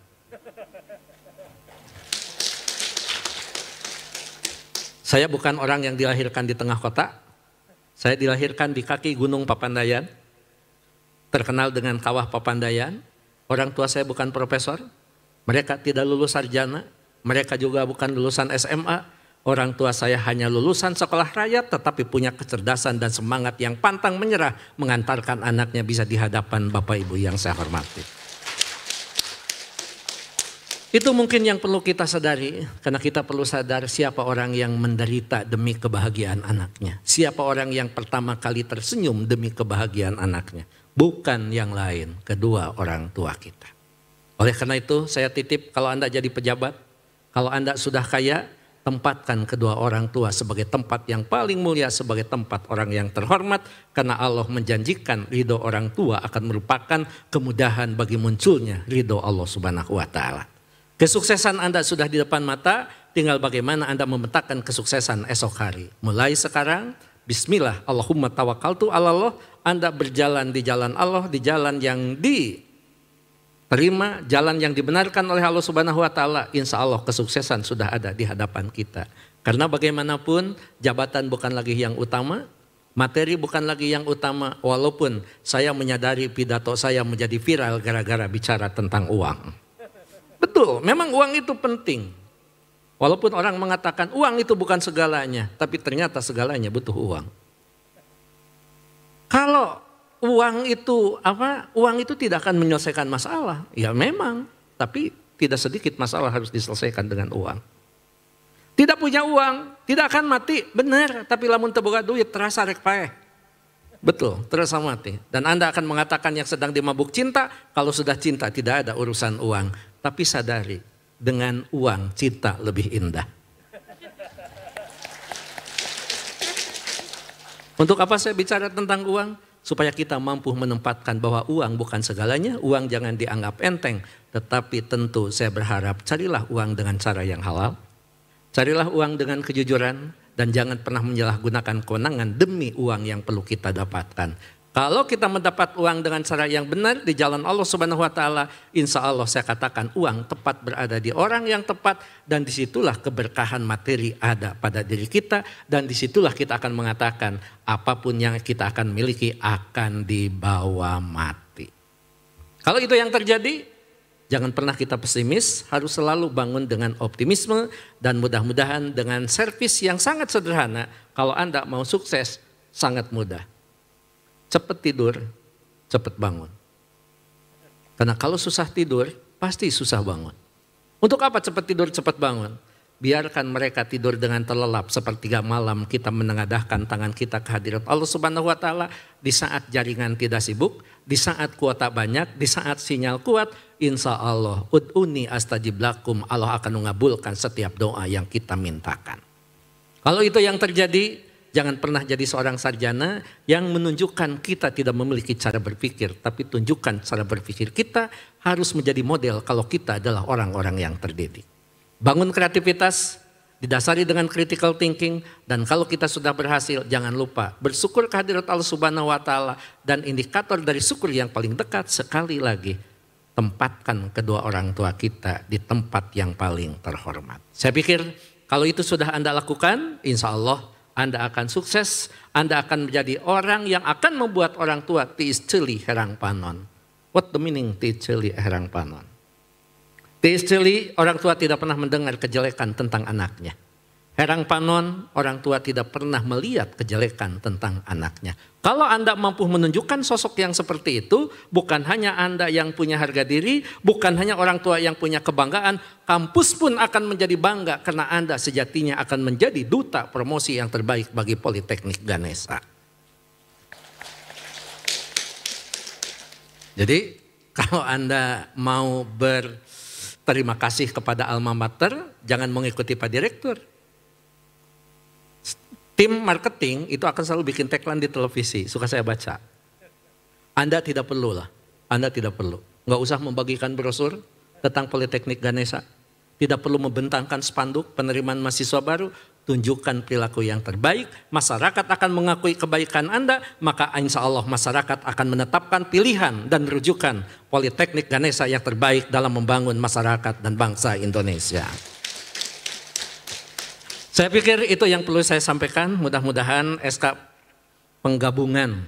Saya bukan orang yang dilahirkan di tengah kota. Saya dilahirkan di kaki Gunung Papandayan, terkenal dengan Kawah Papandayan. Orang tua saya bukan profesor, mereka tidak lulus sarjana, mereka juga bukan lulusan SMA. Orang tua saya hanya lulusan sekolah rakyat tetapi punya kecerdasan dan semangat yang pantang menyerah mengantarkan anaknya bisa di hadapan Bapak Ibu yang saya hormati. Itu mungkin yang perlu kita sadari, karena kita perlu sadar siapa orang yang menderita demi kebahagiaan anaknya. Siapa orang yang pertama kali tersenyum demi kebahagiaan anaknya. Bukan yang lain, kedua orang tua kita. Oleh karena itu saya titip, kalau Anda jadi pejabat, kalau Anda sudah kaya, tempatkan kedua orang tua sebagai tempat yang paling mulia, sebagai tempat orang yang terhormat. Karena Allah menjanjikan ridho orang tua akan merupakan kemudahan bagi munculnya ridho Allah Subhanahu wa Ta'ala. Kesuksesan Anda sudah di depan mata, tinggal bagaimana Anda memetakan kesuksesan esok hari. Mulai sekarang, bismillah, Allahumma tawakkaltu ala Allah, Anda berjalan di jalan Allah, di jalan yang diterima, jalan yang dibenarkan oleh Allah Subhanahu wa Ta'ala. Insya Allah kesuksesan sudah ada di hadapan kita. Karena bagaimanapun jabatan bukan lagi yang utama, materi bukan lagi yang utama, walaupun saya menyadari pidato saya menjadi viral gara-gara bicara tentang uang. Betul, memang uang itu penting. Walaupun orang mengatakan uang itu bukan segalanya, tapi ternyata segalanya butuh uang. Kalau uang itu tidak akan menyelesaikan masalah. Ya memang, tapi tidak sedikit masalah harus diselesaikan dengan uang. Tidak punya uang, tidak akan mati, benar. Tapi lamun teu boga duit terasa rek paeh. Betul, terasa mati. Dan Anda akan mengatakan yang sedang dimabuk cinta, kalau sudah cinta tidak ada urusan uang. Tapi sadari, dengan uang cinta lebih indah. Untuk apa saya bicara tentang uang? Supaya kita mampu menempatkan bahwa uang bukan segalanya, uang jangan dianggap enteng. Tetapi tentu saya berharap carilah uang dengan cara yang halal. Carilah uang dengan kejujuran dan jangan pernah menyalahgunakan kewenangan demi uang yang perlu kita dapatkan. Kalau kita mendapat uang dengan cara yang benar di jalan Allah Subhanahu wa Ta'ala, insya Allah saya katakan uang tepat berada di orang yang tepat, dan disitulah keberkahan materi ada pada diri kita, dan disitulah kita akan mengatakan apapun yang kita akan miliki akan dibawa mati. Kalau itu yang terjadi, jangan pernah kita pesimis, harus selalu bangun dengan optimisme, dan mudah-mudahan dengan servis yang sangat sederhana, kalau Anda mau sukses sangat mudah. Cepat tidur, cepat bangun. Karena kalau susah tidur, pasti susah bangun. Untuk apa cepat tidur, cepat bangun? Biarkan mereka tidur dengan terlelap sepertiga malam, kita menengadahkan tangan kita ke hadirat Allah Subhanahu wa Ta'ala. Di saat jaringan tidak sibuk, di saat kuota banyak, di saat sinyal kuat, insya Allah ud'uni astajib lakum, Allah akan mengabulkan setiap doa yang kita mintakan. Kalau itu yang terjadi, jangan pernah jadi seorang sarjana yang menunjukkan kita tidak memiliki cara berpikir, tapi tunjukkan cara berpikir kita harus menjadi model kalau kita adalah orang-orang yang terdidik. Bangun kreativitas, didasari dengan critical thinking, dan kalau kita sudah berhasil, jangan lupa bersyukur kehadirat Allah Subhanahu wa Ta'ala, dan indikator dari syukur yang paling dekat sekali lagi, tempatkan kedua orang tua kita di tempat yang paling terhormat. Saya pikir kalau itu sudah Anda lakukan, insya Allah Anda akan sukses, Anda akan menjadi orang yang akan membuat orang tua tiis ceuli herang panon. What the meaning tiis ceuli herang panon? Tiis ceuli, orang tua tidak pernah mendengar kejelekan tentang anaknya. Herang panon, orang tua tidak pernah melihat kejelekan tentang anaknya. Kalau Anda mampu menunjukkan sosok yang seperti itu, bukan hanya Anda yang punya harga diri, bukan hanya orang tua yang punya kebanggaan, kampus pun akan menjadi bangga karena Anda sejatinya akan menjadi duta promosi yang terbaik bagi Politeknik Ganesha. Jadi kalau Anda mau berterima kasih kepada alma mater, jangan mengikuti Pak Direktur. Tim marketing itu akan selalu bikin tagline di televisi, suka saya baca. Anda tidak perlu lah, Anda tidak perlu. Nggak usah membagikan brosur tentang Politeknik Ganesha. Tidak perlu membentangkan spanduk penerimaan mahasiswa baru. Tunjukkan perilaku yang terbaik, masyarakat akan mengakui kebaikan Anda, maka insya Allah masyarakat akan menetapkan pilihan dan rujukan Politeknik Ganesha yang terbaik dalam membangun masyarakat dan bangsa Indonesia. Saya pikir itu yang perlu saya sampaikan. Mudah-mudahan SK penggabungan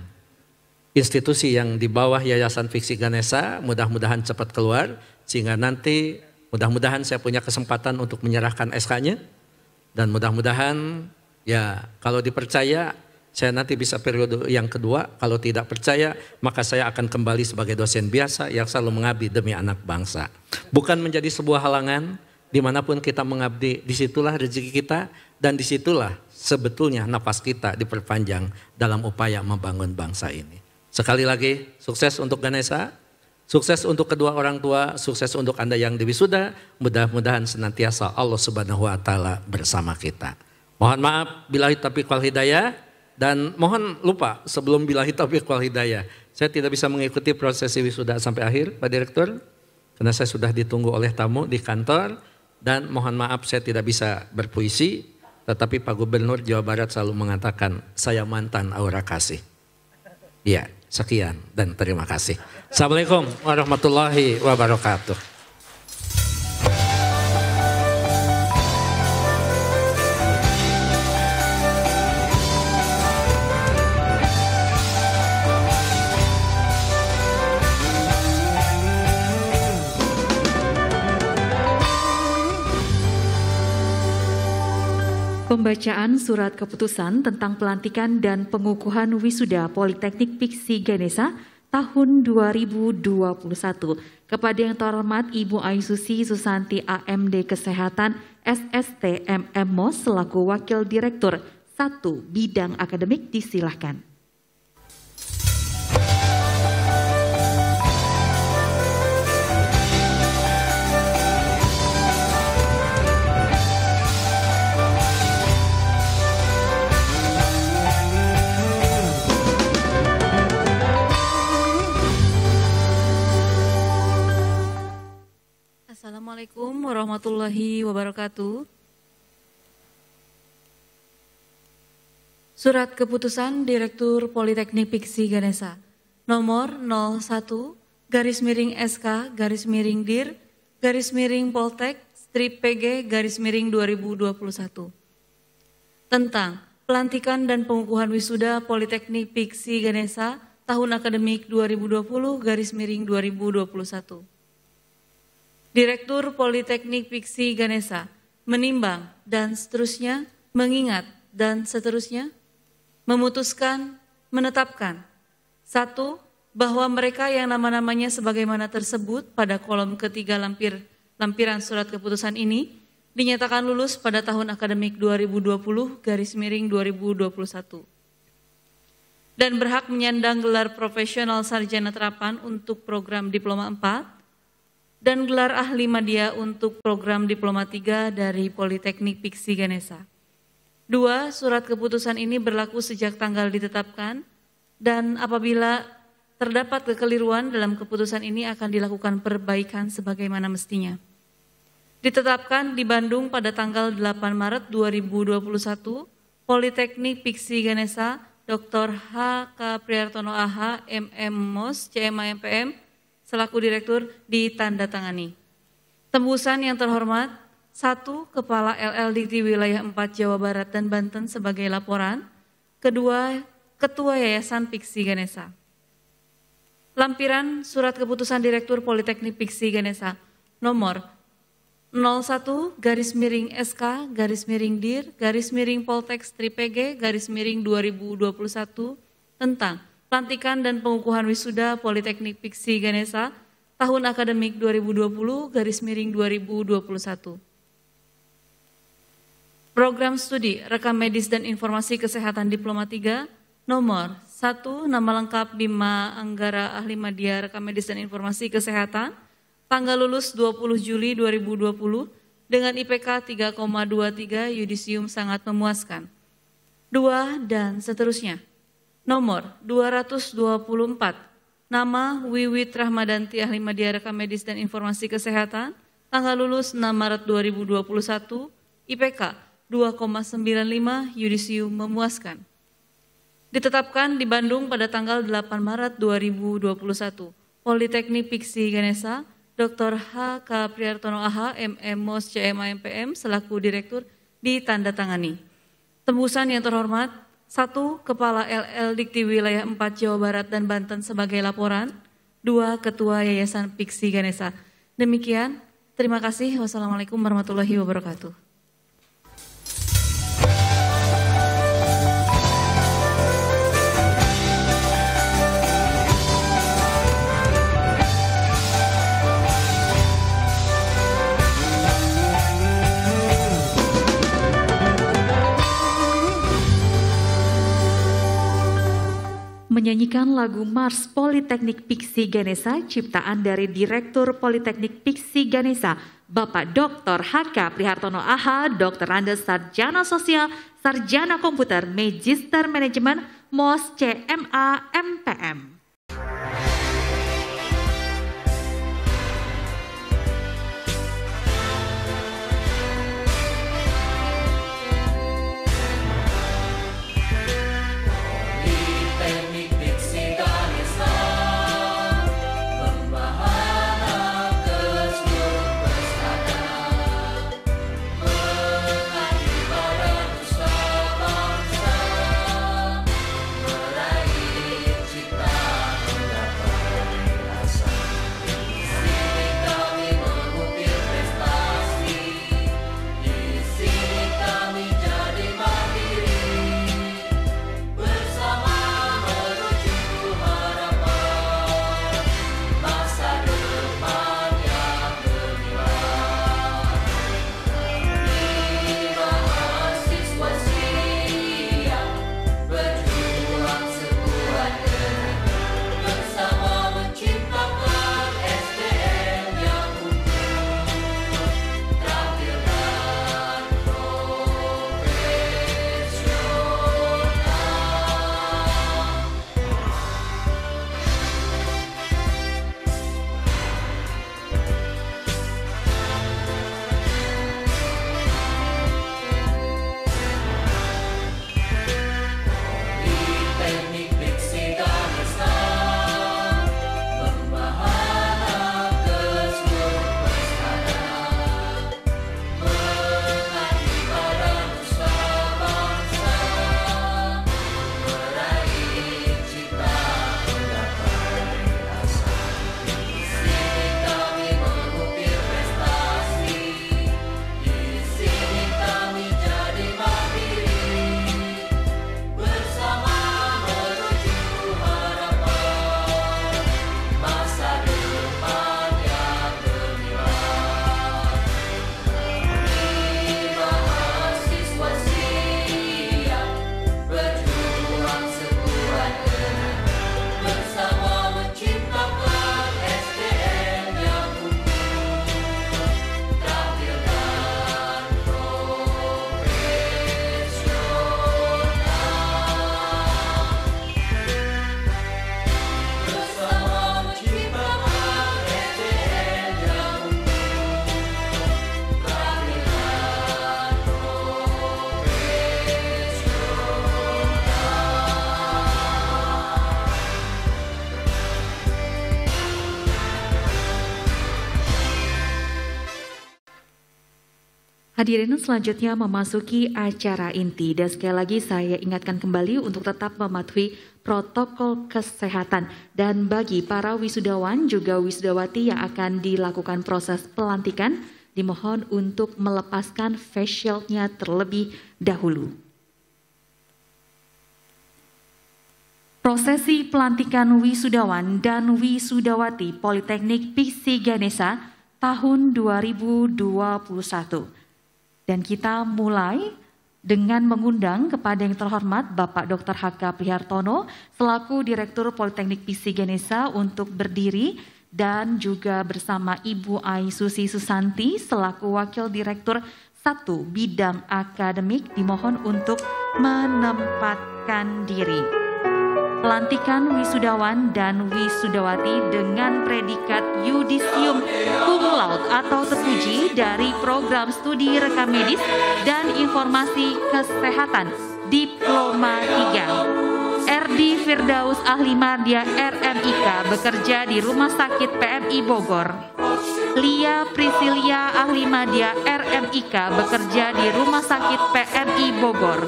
institusi yang di bawah Yayasan Fiksi Ganesha mudah-mudahan cepat keluar, sehingga nanti mudah-mudahan saya punya kesempatan untuk menyerahkan SK-nya, dan mudah-mudahan ya kalau dipercaya saya nanti bisa periode yang kedua. Kalau tidak percaya, maka saya akan kembali sebagai dosen biasa yang selalu mengabdi demi anak bangsa. Bukan menjadi sebuah halangan, dimanapun kita mengabdi, disitulah rezeki kita dan disitulah sebetulnya nafas kita diperpanjang dalam upaya membangun bangsa ini. Sekali lagi, sukses untuk Ganesha, sukses untuk kedua orang tua, sukses untuk Anda yang diwisuda. Mudah-mudahan senantiasa Allah Subhanahu wa Ta'ala bersama kita. Mohon maaf, billahi taufiq wal hidayah. Dan mohon lupa sebelum billahi taufiq wal hidayah, saya tidak bisa mengikuti prosesi wisuda sampai akhir, Pak Direktur, karena saya sudah ditunggu oleh tamu di kantor. Dan mohon maaf saya tidak bisa berpuisi, tetapi Pak Gubernur Jawa Barat selalu mengatakan saya mantan aura kasih. Ya, sekian dan terima kasih. Assalamualaikum warahmatullahi wabarakatuh. Pembacaan surat keputusan tentang pelantikan dan pengukuhan wisuda Politeknik Piksi Ganesha tahun 2021 kepada yang terhormat Ibu Aisusi Susanti AMD Kesehatan SST MMMOS selaku Wakil Direktur 1 Bidang Akademik disilahkan. Assalamualaikum warahmatullahi wabarakatuh. Surat keputusan Direktur Politeknik Piksi Ganesha nomor 01-dir-mir-Poltek-PG-2021 tentang pelantikan dan pengukuhan wisuda Politeknik Piksi Ganesha tahun akademik 2020-2021. Direktur Politeknik Piksi Ganesha menimbang dan seterusnya, mengingat dan seterusnya, memutuskan, menetapkan. 1. Bahwa mereka yang nama-namanya sebagaimana tersebut pada kolom ketiga lampiran surat keputusan ini dinyatakan lulus pada tahun akademik 2020-2021 dan berhak menyandang gelar profesional sarjana terapan untuk program Diploma 4 dan gelar ahli madya untuk program Diploma 3 dari Politeknik Piksi Ganesha. 2. Surat keputusan ini berlaku sejak tanggal ditetapkan dan apabila terdapat kekeliruan dalam keputusan ini akan dilakukan perbaikan sebagaimana mestinya. Ditetapkan di Bandung pada tanggal 8 Maret 2021, Politeknik Piksi Ganesha Dr. H.K. Priartono AH, MM.Mos, CMA MPM, selaku Direktur ditandatangani. Tembusan yang terhormat, 1. Kepala LL Dikti Wilayah 4 Jawa Barat dan Banten sebagai laporan. 2. Ketua Yayasan Piksi Ganesha. Lampiran Surat Keputusan Direktur Politeknik Piksi Ganesha nomor 01-dir-SK-Poltek-PG-2021 tentang pelantikan dan pengukuhan wisuda Politeknik Piksi Ganesha tahun akademik 2020-2021. Program studi rekam medis dan informasi kesehatan Diploma 3 nomor 1. Nama lengkap Bima Anggara Ahli Madya Rekam Medis dan Informasi Kesehatan, tanggal lulus 20 Juli 2020 dengan IPK 3,23, yudisium sangat memuaskan. 2 dan seterusnya. Nomor 224, nama Wiwit Rahmadanti Ahli Madya Rekam Medis dan Informasi Kesehatan, tanggal lulus 6 Maret 2021, IPK 2,95, yudisium memuaskan. Ditetapkan di Bandung pada tanggal 8 Maret 2021, Politeknik Piksi Ganesha, Dr. H.K. Priartono AH, MM.Mos, CMA MPM, selaku Direktur ditandatangani. Tembusan yang terhormat, 1. Kepala LL Dikti Wilayah 4 Jawa Barat dan Banten sebagai laporan. 2. Ketua Yayasan Piksi Ganesha. Demikian, terima kasih. Wassalamualaikum warahmatullahi wabarakatuh. menyanyikan lagu Mars Politeknik Piksi Ganesha ciptaan dari Direktur Politeknik Piksi Ganesha, Bapak Dr. H.K. Prihartono AH, Dr. Andes Sarjana Sosial, Sarjana Komputer, Magister Manajemen, MOS CMA MPM. Hadirin selanjutnya memasuki acara inti dan sekali lagi saya ingatkan kembali untuk tetap mematuhi protokol kesehatan dan bagi para wisudawan juga wisudawati yang akan dilakukan proses pelantikan dimohon untuk melepaskan face shield-nya terlebih dahulu. Prosesi pelantikan wisudawan dan wisudawati Politeknik Piksi Ganesha tahun 2021. Dan kita mulai dengan mengundang kepada yang terhormat Bapak Dr. H.K. Prihartono selaku Direktur Politeknik Piksi Ganesha untuk berdiri dan juga bersama Ibu Ai Susi Susanti selaku Wakil Direktur 1 Bidang Akademik dimohon untuk menempatkan diri. Pelantikan wisudawan dan wisudawati dengan predikat yudisium cum laude atau terpuji dari program studi rekam medis dan informasi kesehatan Diploma 3. Erdi Firdaus Ahli Madya RMIK bekerja di Rumah Sakit PMI Bogor. Lia Priscilia Ahli Madya RMIK bekerja di Rumah Sakit PMI Bogor.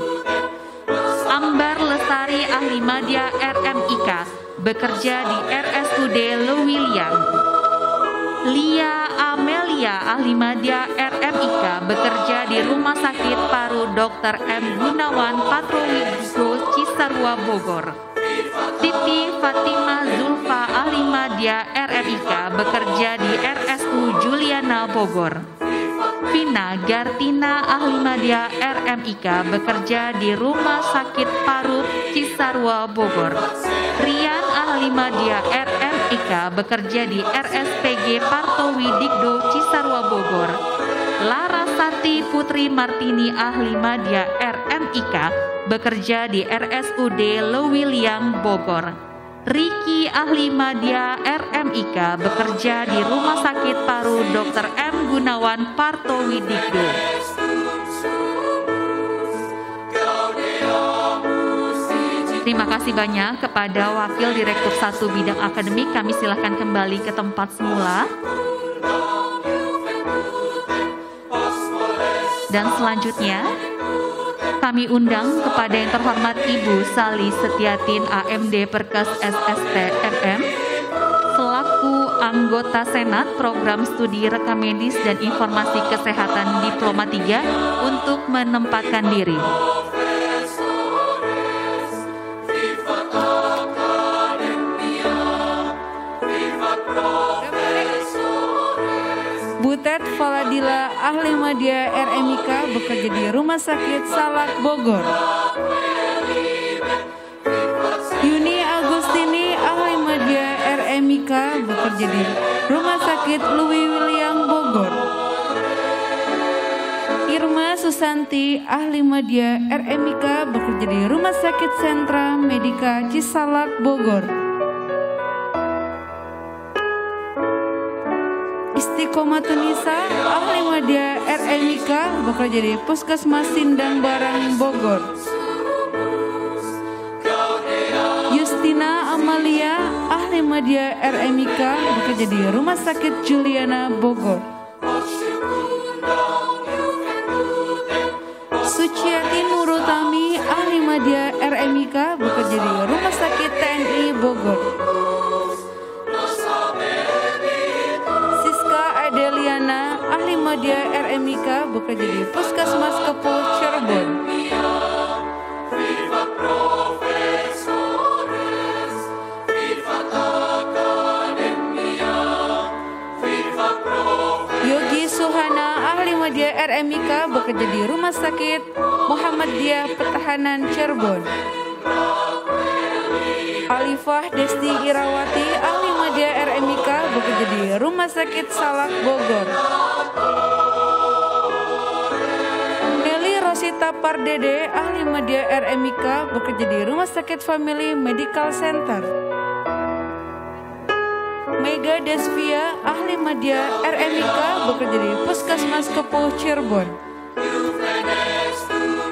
Ambar Lestari Ahli Madya RMIK bekerja di RSUD Lewiliang. Lia Amelia Ahli Madya RMIK bekerja di Rumah Sakit Paru Dr. M. Gunawan Patrowigo Cisarua Bogor. Siti Fatima Zulfa Ahli Madya RMIK bekerja di RSU Juliana Bogor. Vina Gartina ahli media RMIK bekerja di Rumah Sakit Paru Cisarua Bogor. Rian ahli media RMIK bekerja di RSPG Parto Widikdo Cisarua Bogor. Larasati Putri Martini ahli media RMIK bekerja di RSUD Lewiliang Bogor. Riki ahli media RMIK bekerja di Rumah Sakit Paru Dr. M. Gunawan Parto Widikdo. Terima kasih banyak kepada Wakil Direktur 1 Bidang Akademik. Kami silakan kembali ke tempat semula. Dan selanjutnya kami undang kepada yang terhormat Ibu Sali Setiatin AMD Perkes SST RM selaku anggota Senat Program Studi Rekam Medis dan Informasi Kesehatan Diploma 3 untuk menempatkan diri. Butet Faladila ahli media RMIK bekerja di Rumah Sakit Salak Bogor. Yuni Agustini ahli media RMIK bekerja di Rumah Sakit Lewiliang Bogor. Irma Susanti ahli media RMIK bekerja di Rumah Sakit Sentra Medika Cisalak Bogor. Istiqomatunisa ahli media RMIK bekerja di Puskesmas Sindang Barang Bogor. Justina Amalia ahli media RMIK bekerja di Rumah Sakit Juliana Bogor. Suciati Nurutami ahli media RMIK bekerja di Rumah Sakit TNI Bogor. Deliana ahli media RMIK bekerja di Puskesmas Kepuh Cirebon. Yogi Suhana ahli media RMIK bekerja di Rumah Sakit Muhammadiyah Pertahanan Cirebon. Alifah Desti Irawati ahli media RMIK bekerja di Rumah Sakit Salak Bogor. Nelly Rosita Pardede ahli media RMIK bekerja di Rumah Sakit Family Medical Center. Mega Desvia ahli media RMIK bekerja di Puskesmas Kepuh Cirebon.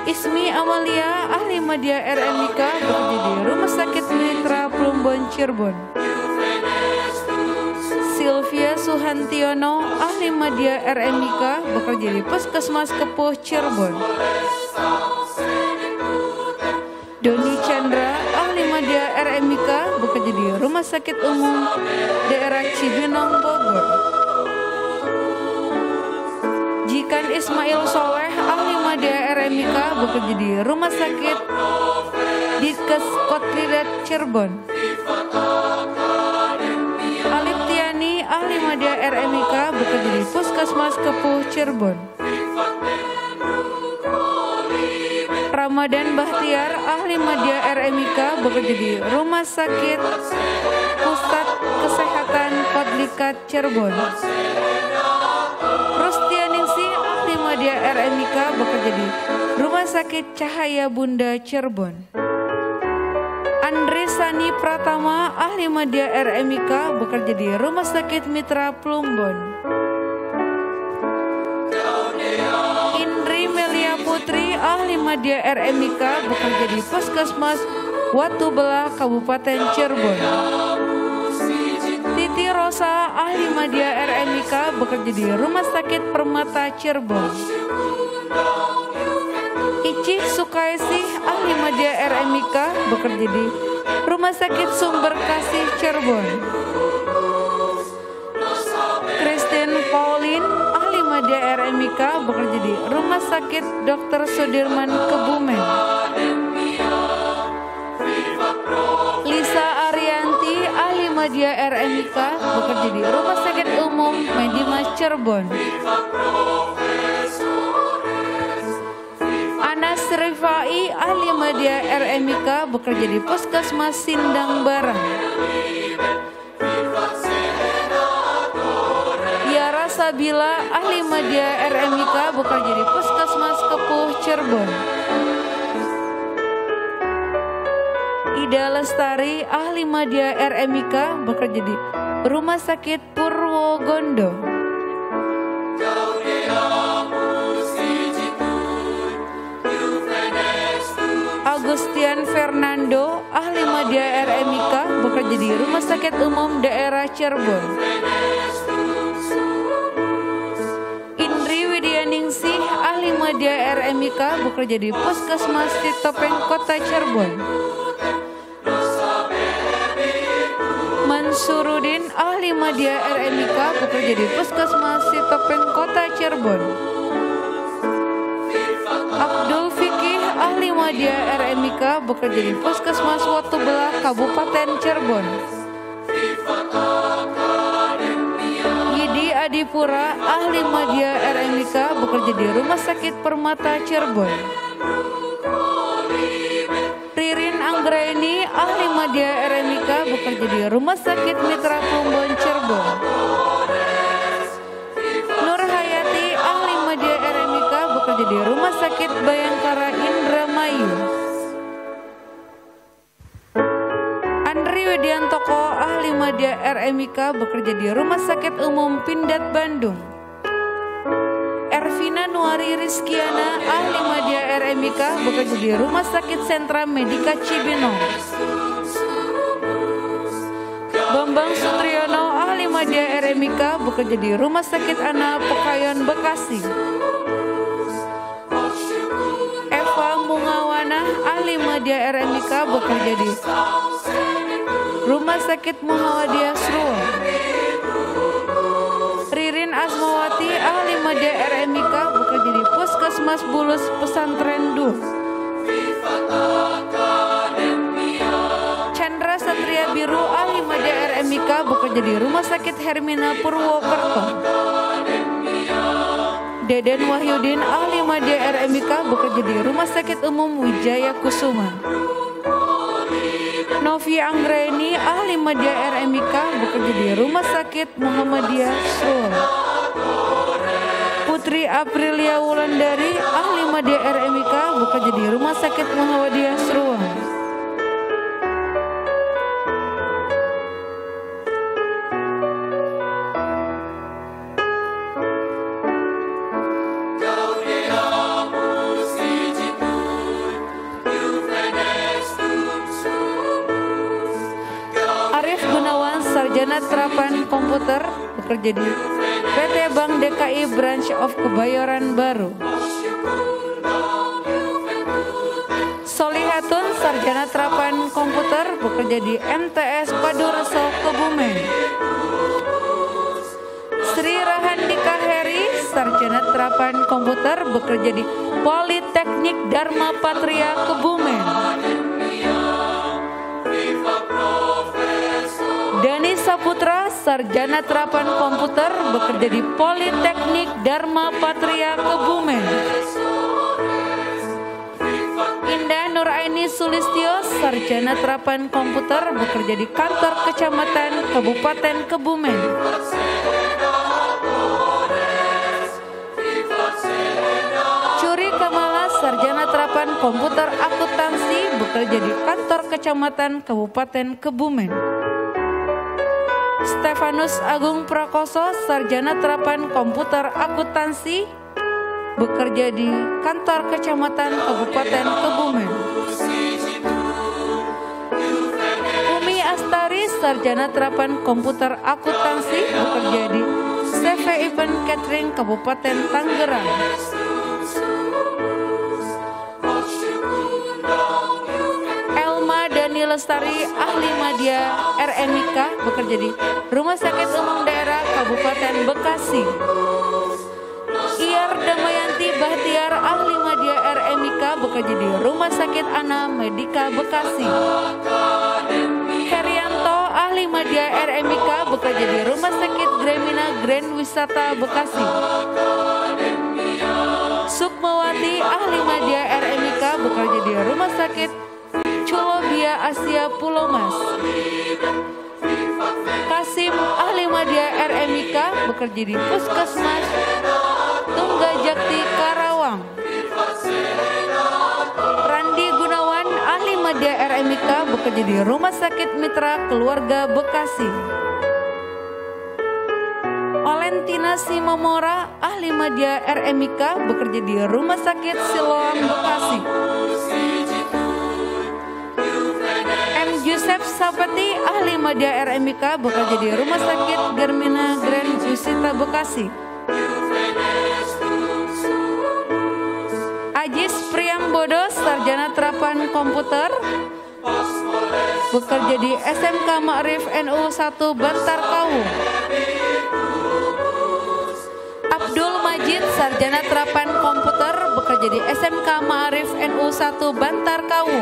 Ismi Amalia ahli media RMIK bekerja di Rumah Sakit Mitra Plumbon Cirebon. Sylvia Suhantiono ahli media RMIK bekerja di Puskesmas Kepuh Cirebon. Doni Chandra ahli media RMIK bekerja di Rumah Sakit Umum Daerah Cibinong Bogor. Jikan Ismail Soleh ahli media RMIK bekerja di Rumah Sakit Ditkes Kotlidat Cirebon. Alif Tiani ahli media RMIK bekerja di Puskesmas Kepuh Cirebon. Ramadan Bahtiar ahli media RMIK bekerja di Rumah Sakit Pusat Kesehatan Kodlikat Cirebon. Rustianingsi ahli media RMIK bekerja di Rumah Sakit Cahaya Bunda Cirebon. Andre Sani Pratama ahli media RMIK bekerja di Rumah Sakit Mitra Plumbon. Indri Melia Putri ahli media RMIK bekerja di Puskesmas Watu Belah Kabupaten Cirebon. Titi Rosa ahli media RMIK bekerja di Rumah Sakit Permata Cirebon. Icih Sukaisih ahli media RMIK bekerja di Rumah Sakit Sumber Kasih Cirebon. Christine Pauline ahli media RMIK bekerja di Rumah Sakit Dr. Sudirman Kebumen. Lisa Arianti ahli media RMIK bekerja di Rumah Sakit Umum Medimas Cirebon. Rifai, ahli media RMIK, bekerja di Puskesmas Sindang Barang. Yara Sabila, ahli media RMIK, bekerja di Puskesmas Kepuh, Cirebon. Ida Lestari, ahli media RMIK, bekerja di Rumah Sakit Purwogondo. Agustian Fernando, ahli media RMIK, bekerja di Rumah Sakit Umum Daerah Cirebon. Indri Widyaningsih, ahli media RMIK, bekerja di Puskesmas Citopeng, Kota Cirebon. Mansurudin, ahli media RMIK, bekerja di Puskesmas Citopeng, Kota Cirebon. Abdul Fikih, ahli media RMIK, bekerja di Puskesmas Watubelah, Kabupaten Cirebon. Yidi Adipura, ahli media RMIK, bekerja di Rumah Sakit Permata Cirebon. Ririn Anggraini, ahli media RMIK, bekerja di Rumah Sakit Mitra Plumbon Cirebon. Nur Hayati, ahli media RMIK, bekerja di Rumah Sakit Bayangkara Indramayu. Andri Widiantoko, ahli media RMIK, bekerja di Rumah Sakit Umum Pindad Bandung. Ervina Nuari Rizkiana, ahli media RMIK, bekerja di Rumah Sakit Sentra Medika Cibinong. Bambang Sutriyono, ahli media RMIK, bekerja di Rumah Sakit Ana Pekayon, Bekasi. Eva Mungawana, ahli media RMIK, bekerja di Rumah Sakit Muhammadiyah Sruwa. Ririn Asmawati, ahli media RMIK, bekerja di Puskesmas Bulus Pesantren Dur. Chandra Satria Biru, ahli media RMIK, bekerja di Rumah Sakit Hermina Purwokerto. Deden Wahyudin, ahli media RMIK, bekerja di Rumah Sakit Umum Wijaya Kusuma. Novi Anggraini, ahli media RMIK, bekerja di Rumah Sakit Muhammadiyah Sruwa. Putri Aprilia Wulandari, ahli media RMIK, bekerja di Rumah Sakit Muhammadiyah Sruwa. Sarjana Terapan Komputer, bekerja di PT Bank DKI Branch of Kebayoran Baru. Solihatun, Sarjana Terapan Komputer, bekerja di MTS Padureso, Kebumen. Sri Rahandika Heri, Sarjana Terapan Komputer, bekerja di Politeknik Dharma Patria, Kebumen. Dani Saputra, Sarjana Terapan Komputer, bekerja di Politeknik Dharma Patria, Kebumen. Indah Nuraini Sulistyo, Sarjana Terapan Komputer, bekerja di Kantor Kecamatan Kabupaten Kebumen. Curi Kamala, Sarjana Terapan Komputer Akuntansi, bekerja di Kantor Kecamatan Kabupaten Kebumen. Stefanus Agung Prakoso, Sarjana Terapan Komputer Akuntansi, bekerja di Kantor Kecamatan Kabupaten Kebumen. Umi Astari, Sarjana Terapan Komputer Akuntansi, bekerja di CV Event Catering Kabupaten Tangerang. Dani Lestari, ahli media RMIK, bekerja di Rumah Sakit Umum Daerah Kabupaten Bekasi. Iyar Damayanti Bahtiar, ahli media RMIK, bekerja di Rumah Sakit Ana Medika Bekasi. Herianto, ahli media RMIK, bekerja di Rumah Sakit Gremina Grand Wisata Bekasi. Sukmawati, ahli media RMIK, bekerja di Rumah Sakit Culobia Asia Pulau Mas. Kasim ahli media RMIK bekerja di Puskesmas Tunggajakti Karawang. Randi Gunawan ahli media RMIK bekerja di Rumah Sakit Mitra Keluarga Bekasi. Valentina Simomora ahli media RMIK bekerja di Rumah Sakit Siloam Bekasi. M. Joseph Sapati ahli media RMIK bekerja di Rumah Sakit Germina Grand Yusita Bekasi. Ajis Priambodo sarjana terapan komputer bekerja di SMK Ma'rif NU 1 Bantar Kawu. Abdul Majid sarjana terapan komputer bekerja di SMK Ma'rif NU 1 Bantar Kawu.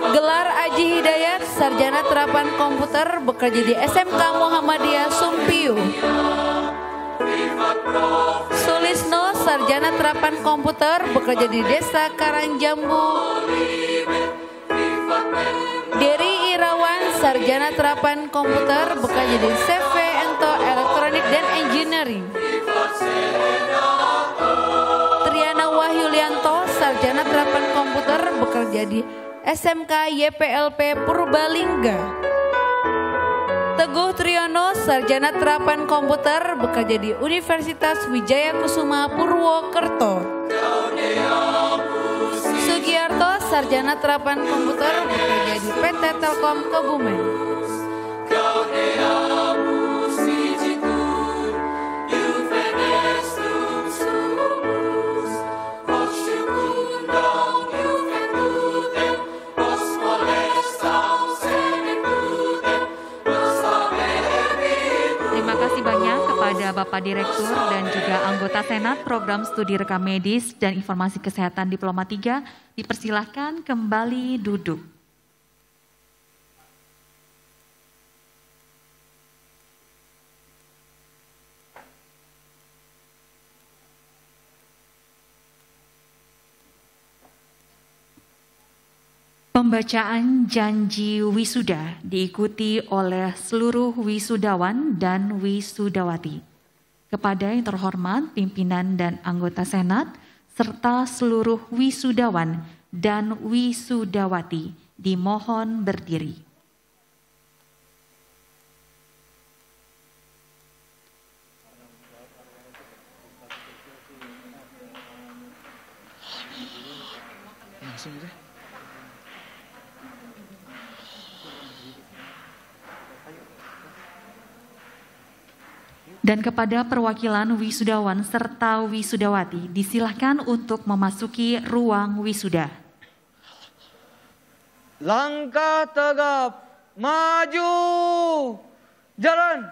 Gelar Aji Hidayat sarjana terapan komputer bekerja di SMK Muhammadiyah Sumpiu. Sulisno sarjana terapan komputer bekerja di Desa Karangjambu. Dery Irawan sarjana terapan komputer bekerja di CV Ento Elektronik dan Engineering. Triana Wahyulianto sarjana terapan komputer bekerja di SMK YPLP Purbalingga. Teguh Triyono sarjana terapan komputer bekerja di Universitas Wijaya Kusuma Purwokerto. Sugiarto sarjana terapan komputer bekerja di PT Telkom Kebumen. Kepada Bapak Direktur dan juga anggota Senat Program Studi Rekam Medis dan Informasi Kesehatan Diploma 3, dipersilahkan kembali duduk. Pembacaan janji wisuda diikuti oleh seluruh wisudawan dan wisudawati. Kepada yang terhormat pimpinan dan anggota Senat, serta seluruh wisudawan dan wisudawati, dimohon berdiri. Dan kepada perwakilan wisudawan serta wisudawati, disilahkan untuk memasuki ruang wisuda. Langkah tegap, maju, jalan.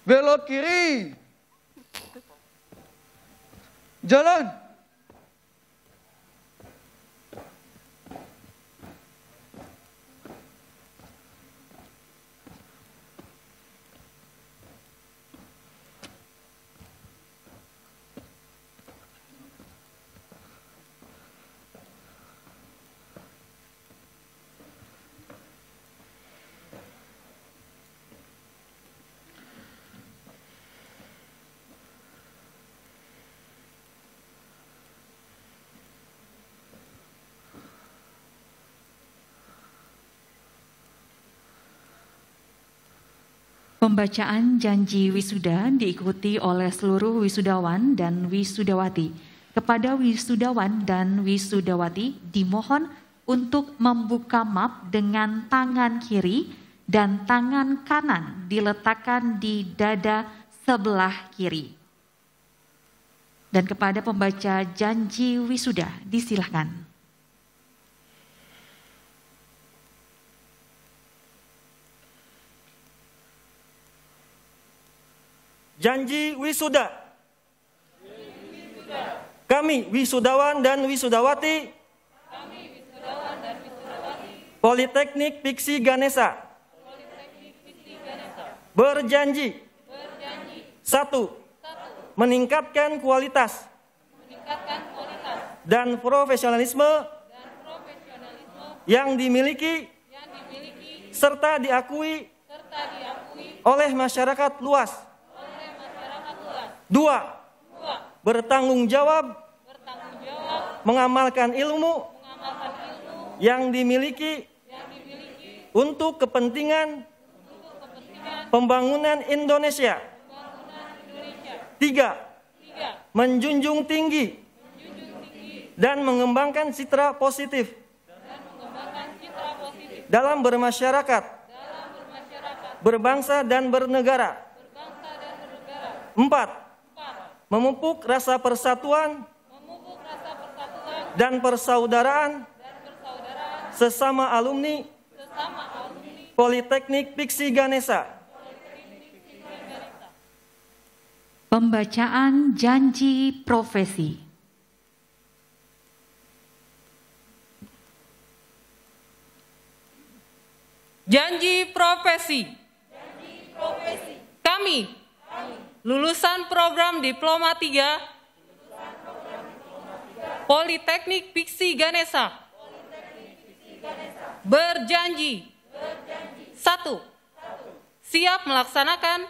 Belok kiri. Jalan. Pembacaan janji wisuda diikuti oleh seluruh wisudawan dan wisudawati. Kepada wisudawan dan wisudawati dimohon untuk membuka map dengan tangan kiri dan tangan kanan diletakkan di dada sebelah kiri. Dan kepada pembaca janji wisuda disilahkan. Janji wisuda. Kami wisudawan dan wisudawati Politeknik Piksi Ganesha berjanji 1. Meningkatkan kualitas dan profesionalisme yang dimiliki serta diakui oleh masyarakat luas. 2. Bertanggung jawab mengamalkan ilmu yang dimiliki untuk kepentingan pembangunan Indonesia. 3. Menjunjung tinggi dan mengembangkan citra positif dalam bermasyarakat, berbangsa dan bernegara. 4. Memupuk rasa persatuan dan persaudaraan sesama alumni Politeknik Piksi Ganesha. Pembacaan janji profesi. Janji profesi. Kami, lulusan program Diploma 3 Politeknik Piksi Ganesha, berjanji 1. Siap melaksanakan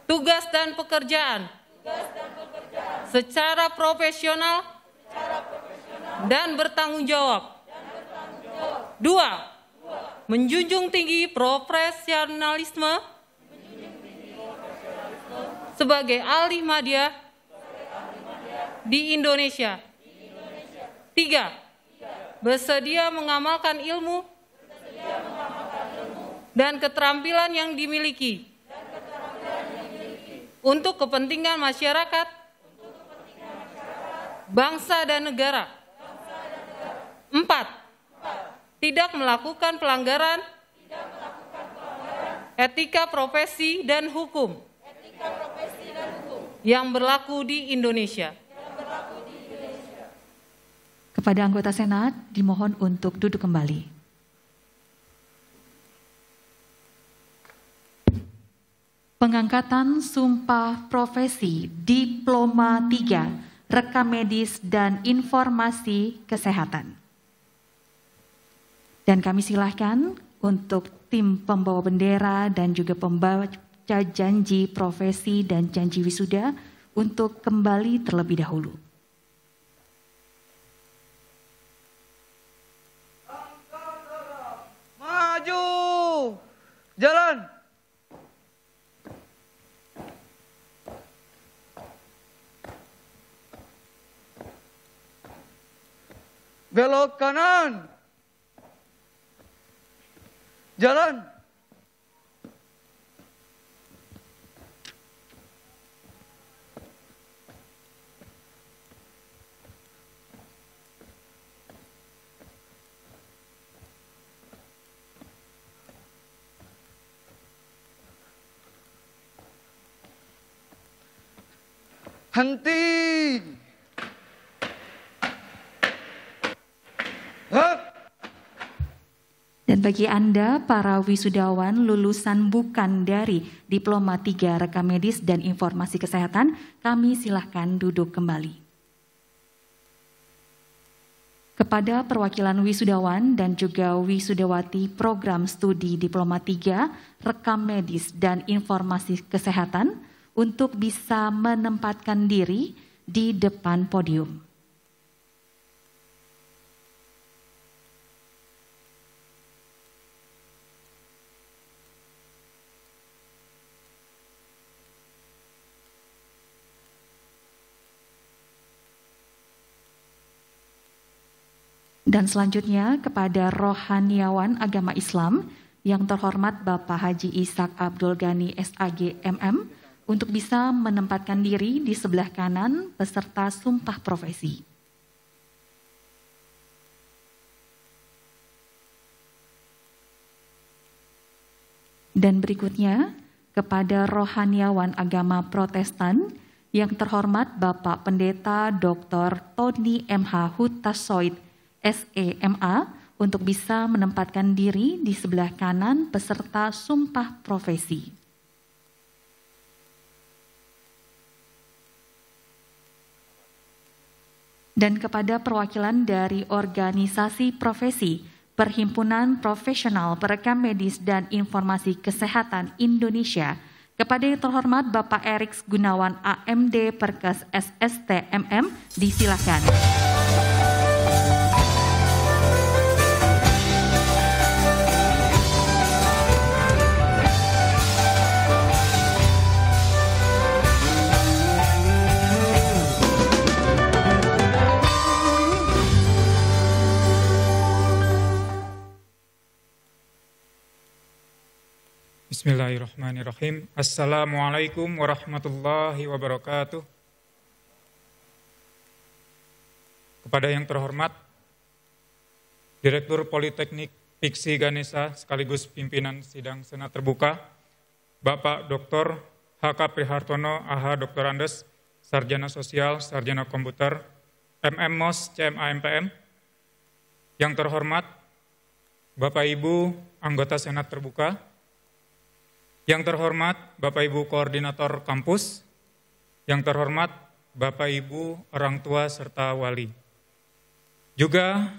tugas dan pekerjaan secara profesional dan bertanggung jawab. 2. Menjunjung tinggi profesionalisme sebagai ahli media di Indonesia. 3. Bersedia mengamalkan ilmu dan keterampilan yang dimiliki untuk kepentingan masyarakat, bangsa dan negara. 4. Tidak melakukan pelanggaran etika profesi dan hukum yang berlaku di Indonesia. Kepada anggota Senat dimohon untuk duduk kembali. Pengangkatan Sumpah Profesi Diploma 3 Rekam Medis dan Informasi Kesehatan. Dan kami silahkan untuk tim pembawa bendera dan juga pembaca janji profesi dan janji wisuda untuk kembali terlebih dahulu. Maju. Jalan. Belok kanan. Jalan. Henti. Dan bagi Anda para wisudawan lulusan bukan dari Diploma 3 Rekam Medis dan Informasi Kesehatan, kami silahkan duduk kembali. Kepada perwakilan wisudawan dan juga wisudawati program studi Diploma 3 Rekam Medis dan Informasi Kesehatan untuk bisa menempatkan diri di depan podium. Dan selanjutnya kepada rohaniawan agama Islam yang terhormat Bapak Haji Ishak Abdul Ghani SAG MM untuk bisa menempatkan diri di sebelah kanan peserta sumpah profesi. Dan berikutnya kepada rohaniawan agama Protestan yang terhormat Bapak Pendeta Dr. Tony M.H. Hutasoid, SEMA, untuk bisa menempatkan diri di sebelah kanan peserta sumpah profesi. Dan kepada perwakilan dari organisasi profesi, Perhimpunan Profesional Perekam Medis dan Informasi Kesehatan Indonesia, kepada yang terhormat Bapak Erik Gunawan AMD Perkes SST MM, disilakan. Bismillahirrahmanirrahim. Assalamualaikum warahmatullahi wabarakatuh. Kepada yang terhormat Direktur Politeknik Piksi Ganesha sekaligus pimpinan sidang Senat Terbuka, Bapak Dr. H.K. Prihartono, AH Dr. Andes, Sarjana Sosial, Sarjana Komputer, MMMOS, CMA MPM. Yang terhormat Bapak Ibu anggota Senat Terbuka, yang terhormat Bapak Ibu Koordinator Kampus, yang terhormat Bapak Ibu orang tua serta wali. Juga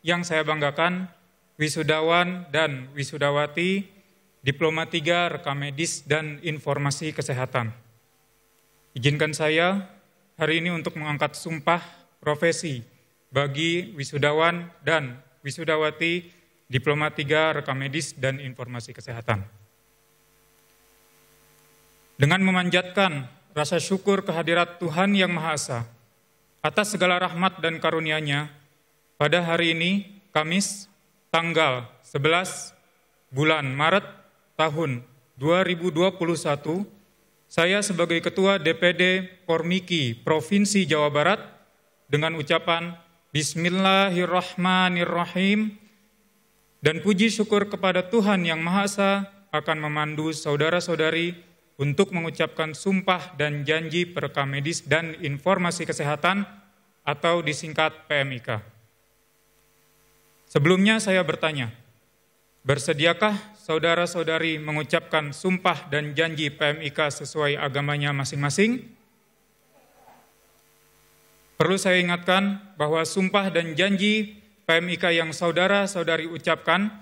yang saya banggakan wisudawan dan wisudawati Diploma 3 Rekam Medis dan Informasi Kesehatan. Izinkan saya hari ini untuk mengangkat sumpah profesi bagi wisudawan dan wisudawati Diploma 3 Rekam Medis dan Informasi Kesehatan. Dengan memanjatkan rasa syukur kehadirat Tuhan Yang Maha Esa atas segala rahmat dan karunia-Nya, pada hari ini, Kamis, tanggal 11 bulan Maret tahun 2021, saya sebagai Ketua DPD Pormiki Provinsi Jawa Barat dengan ucapan Bismillahirrahmanirrahim dan puji syukur kepada Tuhan Yang Maha Esa akan memandu saudara-saudari untuk mengucapkan sumpah dan janji perekam medis dan informasi kesehatan atau disingkat PMIK. Sebelumnya saya bertanya, bersediakah saudara-saudari mengucapkan sumpah dan janji PMIK sesuai agamanya masing-masing? Perlu saya ingatkan bahwa sumpah dan janji PMIK yang saudara-saudari ucapkan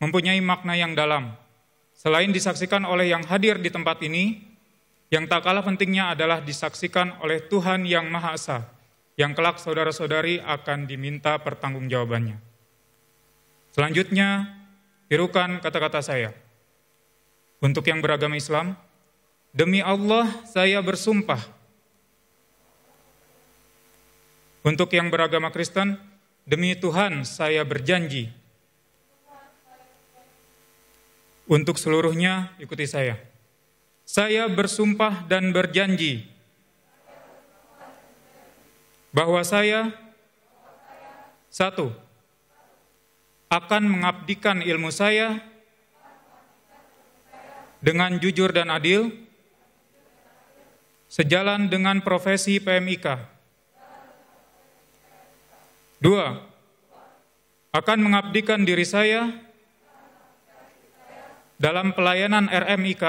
mempunyai makna yang dalam. Selain disaksikan oleh yang hadir di tempat ini, yang tak kalah pentingnya adalah disaksikan oleh Tuhan Yang Maha Esa, yang kelak saudara-saudari akan diminta pertanggungjawabannya. Selanjutnya, tirukan kata-kata saya. Untuk yang beragama Islam, demi Allah saya bersumpah. Untuk yang beragama Kristen, demi Tuhan saya berjanji. Untuk seluruhnya, ikuti saya. Saya bersumpah dan berjanji bahwa saya, 1. akan mengabdikan ilmu saya dengan jujur dan adil, sejalan dengan profesi PMIK. 2. akan mengabdikan diri saya dalam pelayanan RMIK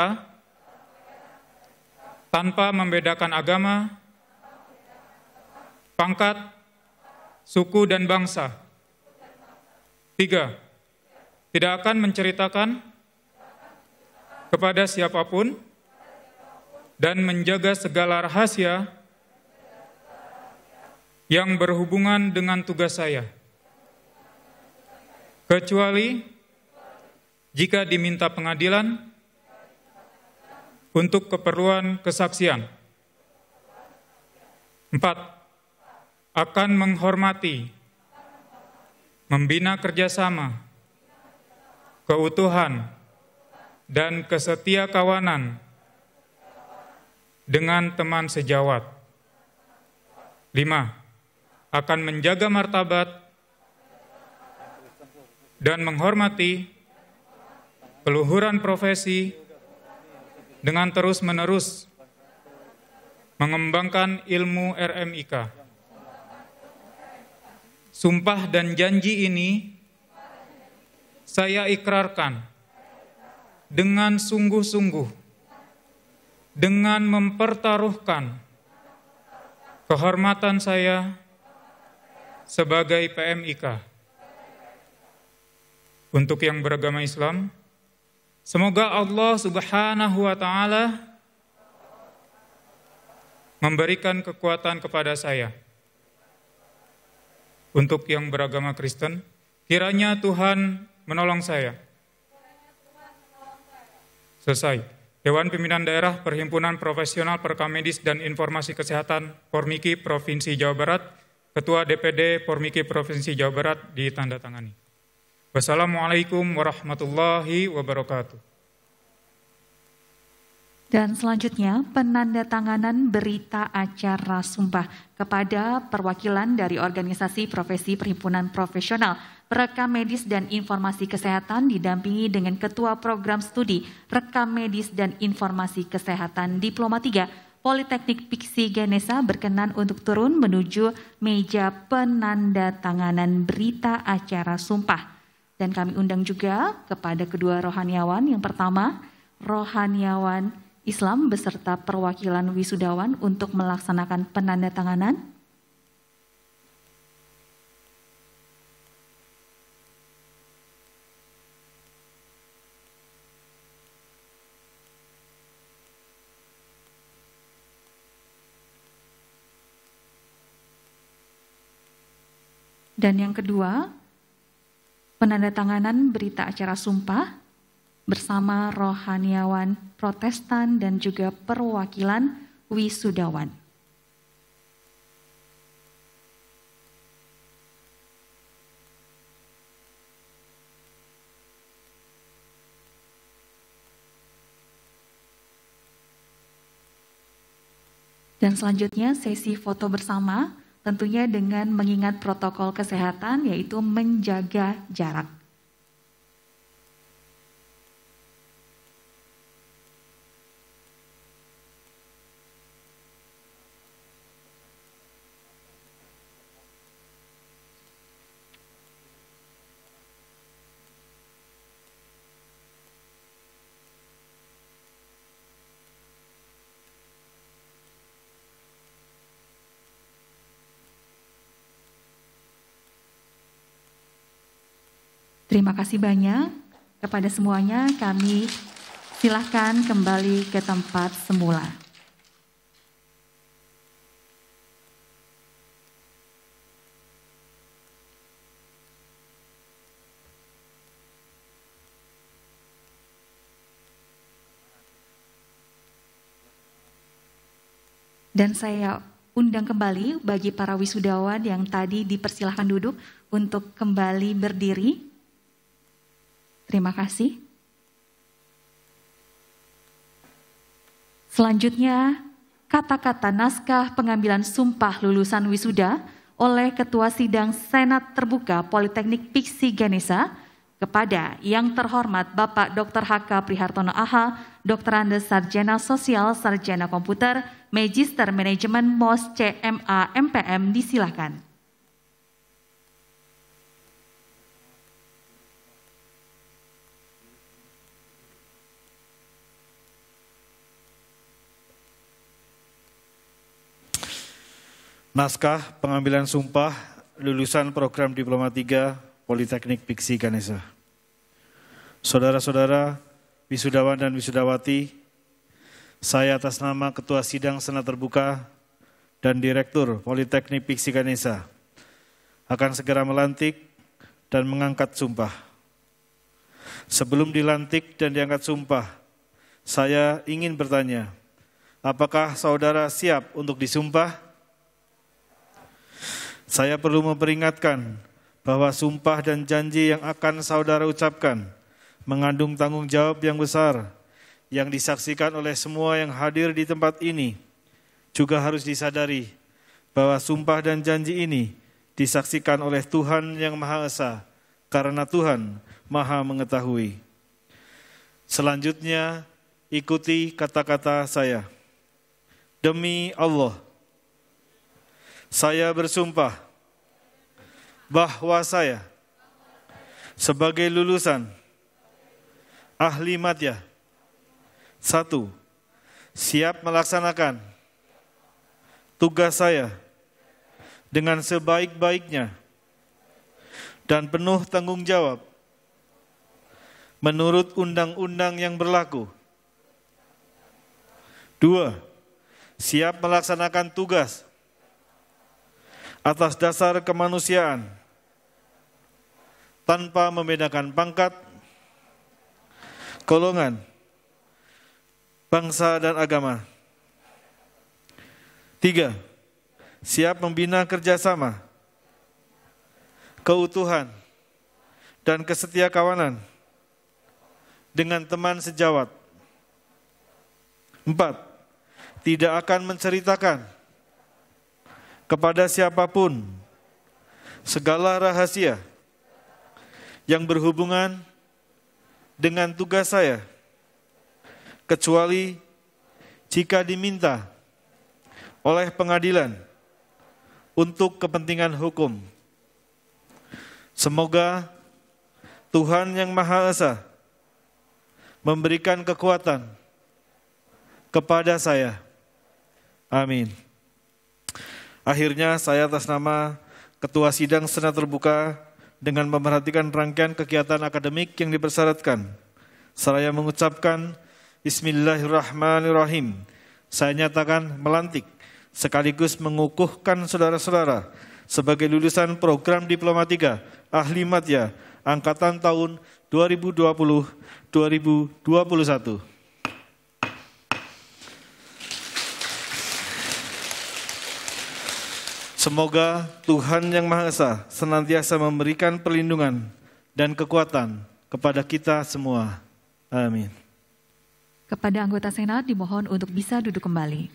tanpa membedakan agama, pangkat, suku, dan bangsa. 3. Tidak akan menceritakan kepada siapapun dan menjaga segala rahasia yang berhubungan dengan tugas saya, kecuali jika diminta pengadilan untuk keperluan kesaksian. 4. Akan menghormati, membina kerjasama, keutuhan, dan kesetiakawanan dengan teman sejawat. 5. Akan menjaga martabat dan menghormati keluhuran profesi dengan terus-menerus mengembangkan ilmu RMIK. Sumpah dan janji ini saya ikrarkan dengan sungguh-sungguh, dengan mempertaruhkan kehormatan saya sebagai PMIK. Untuk yang beragama Islam, semoga Allah Subhanahu wa Ta'ala memberikan kekuatan kepada saya. Untuk yang beragama Kristen, kiranya Tuhan menolong saya. Selesai. Dewan Pimpinan Daerah Perhimpunan Profesional Perekam Medis dan Informasi Kesehatan Pormiki Provinsi Jawa Barat, Ketua DPD Pormiki Provinsi Jawa Barat ditandatangani. Wassalamualaikum warahmatullahi wabarakatuh. Dan selanjutnya penandatanganan berita acara sumpah kepada perwakilan dari organisasi profesi Perhimpunan Profesional Perekam Medis dan Informasi Kesehatan didampingi dengan Ketua Program Studi Rekam Medis dan Informasi Kesehatan Diploma 3 Politeknik Piksi Ganesha berkenan untuk turun menuju meja penandatanganan berita acara sumpah. Dan kami undang juga kepada kedua rohaniawan. Yang pertama, rohaniawan Islam beserta perwakilan wisudawan untuk melaksanakan penandatanganan. Dan yang kedua, penandatanganan berita acara sumpah bersama rohaniawan Protestan dan juga perwakilan wisudawan. Dan selanjutnya sesi foto bersama, tentunya dengan mengingat protokol kesehatan yaitu menjaga jarak. Terima kasih banyak kepada semuanya. Kami silahkan kembali ke tempat semula. Dan saya undang kembali bagi para wisudawan yang tadi dipersilahkan duduk untuk kembali berdiri. Terima kasih. Selanjutnya, kata-kata naskah pengambilan sumpah lulusan wisuda oleh Ketua Sidang Senat Terbuka Politeknik Piksi Ganesha kepada yang terhormat Bapak Dr. H.K. Prihartono AH, Dr. Andes Sarjana Sosial, Sarjana Komputer, Magister Manajemen MOS CMA MPM disilakan. Naskah pengambilan sumpah lulusan program Diploma 3 Politeknik Piksi Ganesha. Saudara-saudara, wisudawan dan wisudawati, saya atas nama Ketua Sidang Senat Terbuka dan Direktur Politeknik Piksi Ganesha akan segera melantik dan mengangkat sumpah. Sebelum dilantik dan diangkat sumpah, saya ingin bertanya, apakah saudara siap untuk disumpah? Saya perlu memperingatkan bahwa sumpah dan janji yang akan saudara ucapkan mengandung tanggung jawab yang besar yang disaksikan oleh semua yang hadir di tempat ini. Juga harus disadari bahwa sumpah dan janji ini disaksikan oleh Tuhan yang Maha Esa karena Tuhan Maha Mengetahui. Selanjutnya, ikuti kata-kata saya. Demi Allah, saya bersumpah bahwa saya sebagai lulusan ahli madya 1. Siap melaksanakan tugas saya dengan sebaik-baiknya dan penuh tanggung jawab menurut undang-undang yang berlaku. 2. Siap melaksanakan tugas atas dasar kemanusiaan tanpa membedakan pangkat, golongan, bangsa, dan agama. 3. Siap membina kerjasama, keutuhan, dan kesetiakawanan dengan teman sejawat. 4. Tidak akan menceritakan kepada siapapun segala rahasia yang berhubungan dengan tugas saya, kecuali jika diminta oleh pengadilan untuk kepentingan hukum. Semoga Tuhan Yang Maha Esa memberikan kekuatan kepada saya. Amin. Akhirnya saya atas nama Ketua Sidang Senat Terbuka dengan memperhatikan rangkaian kegiatan akademik yang dipersyaratkan, seraya mengucapkan Bismillahirrahmanirrahim. Saya nyatakan melantik sekaligus mengukuhkan saudara-saudara sebagai lulusan program Diploma 3 Ahli Madya Angkatan tahun 2020-2021. Semoga Tuhan Yang Maha Esa senantiasa memberikan perlindungan dan kekuatan kepada kita semua. Amin. Kepada anggota Senat dimohon untuk bisa duduk kembali.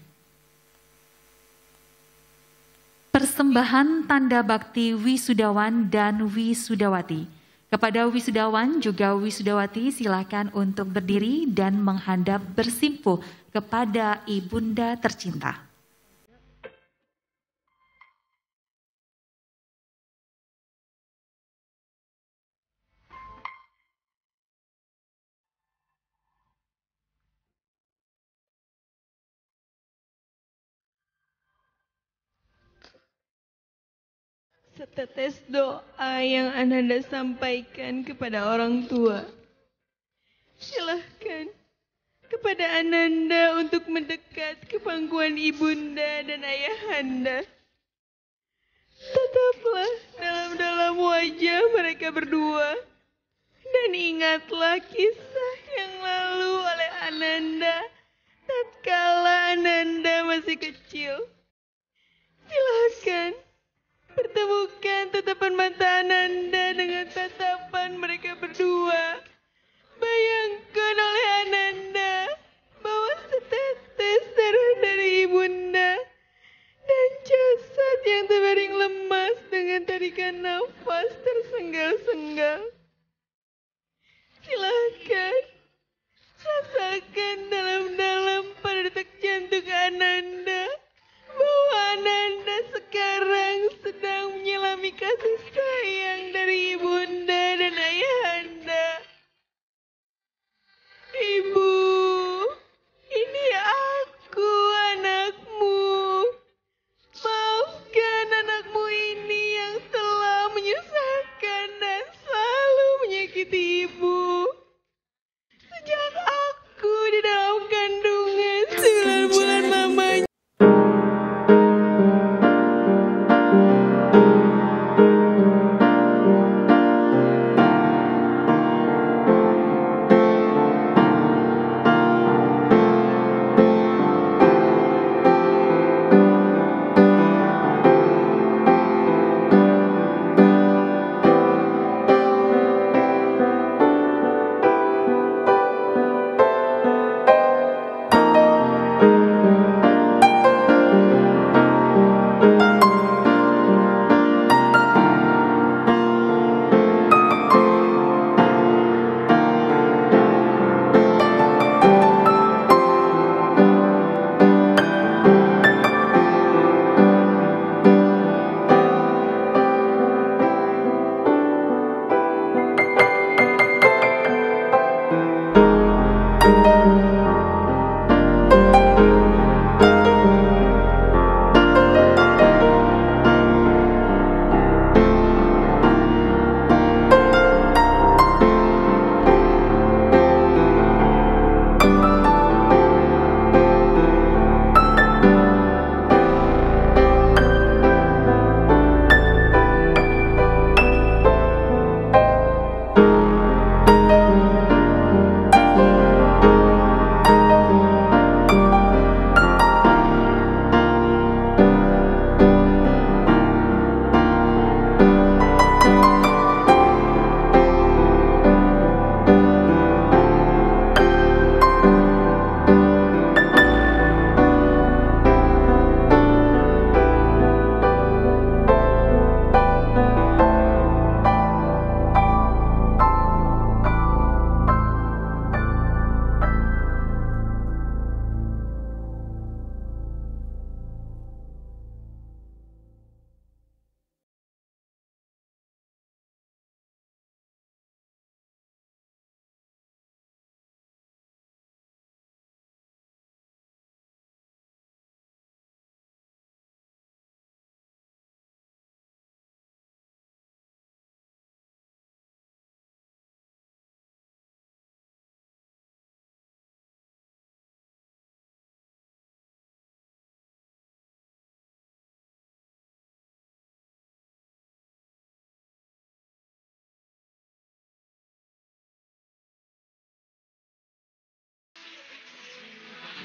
Persembahan tanda bakti wisudawan dan wisudawati. Kepada wisudawan juga wisudawati silakan untuk berdiri dan menghadap bersimpuh kepada Ibunda tercinta. Setetes doa yang Ananda sampaikan kepada orang tua. Silahkan kepada Ananda untuk mendekat ke pangkuan ibunda dan ayahanda. Tetaplah dalam wajah mereka berdua. Dan ingatlah kisah yang lalu oleh Ananda tatkala Ananda masih kecil. Silahkan pertemukan tatapan mata Ananda dengan tatapan mereka berdua. Bayangkan oleh Ananda bahwa setetes darah dari ibunda dan jasad yang terbaring lemas dengan tarikan nafas tersenggal-senggal. Silakan rasakan dalam-dalam pada detak jantung Ananda bahwa Ananda sekarang sedang menyelami kasih sayang dari ibunda dan ayahanda. Ibu, ini aku anakmu. Maafkan anakmu ini yang telah menyusahkan dan selalu menyakiti ibu. Sejak aku di dalam kandungan 9 bulan mamanya.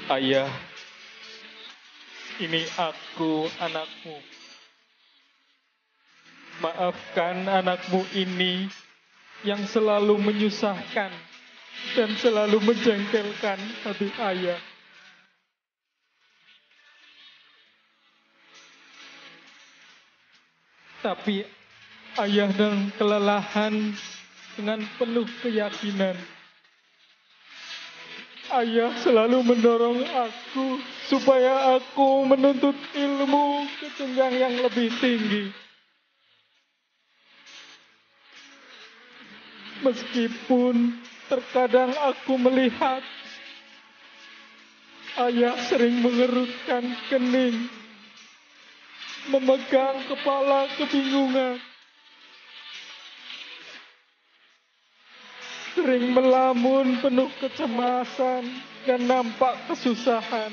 Ayah, ini aku, anakmu. Maafkan anakmu ini yang selalu menyusahkan dan selalu menjengkelkan hati ayah. Tapi ayah dan kelelahan dengan penuh keyakinan. Ayah selalu mendorong aku supaya aku menuntut ilmu ke jenjang yang lebih tinggi. Meskipun terkadang aku melihat ayah sering mengerutkan kening, memegang kepala kebingungan, sering melamun penuh kecemasan dan nampak kesusahan.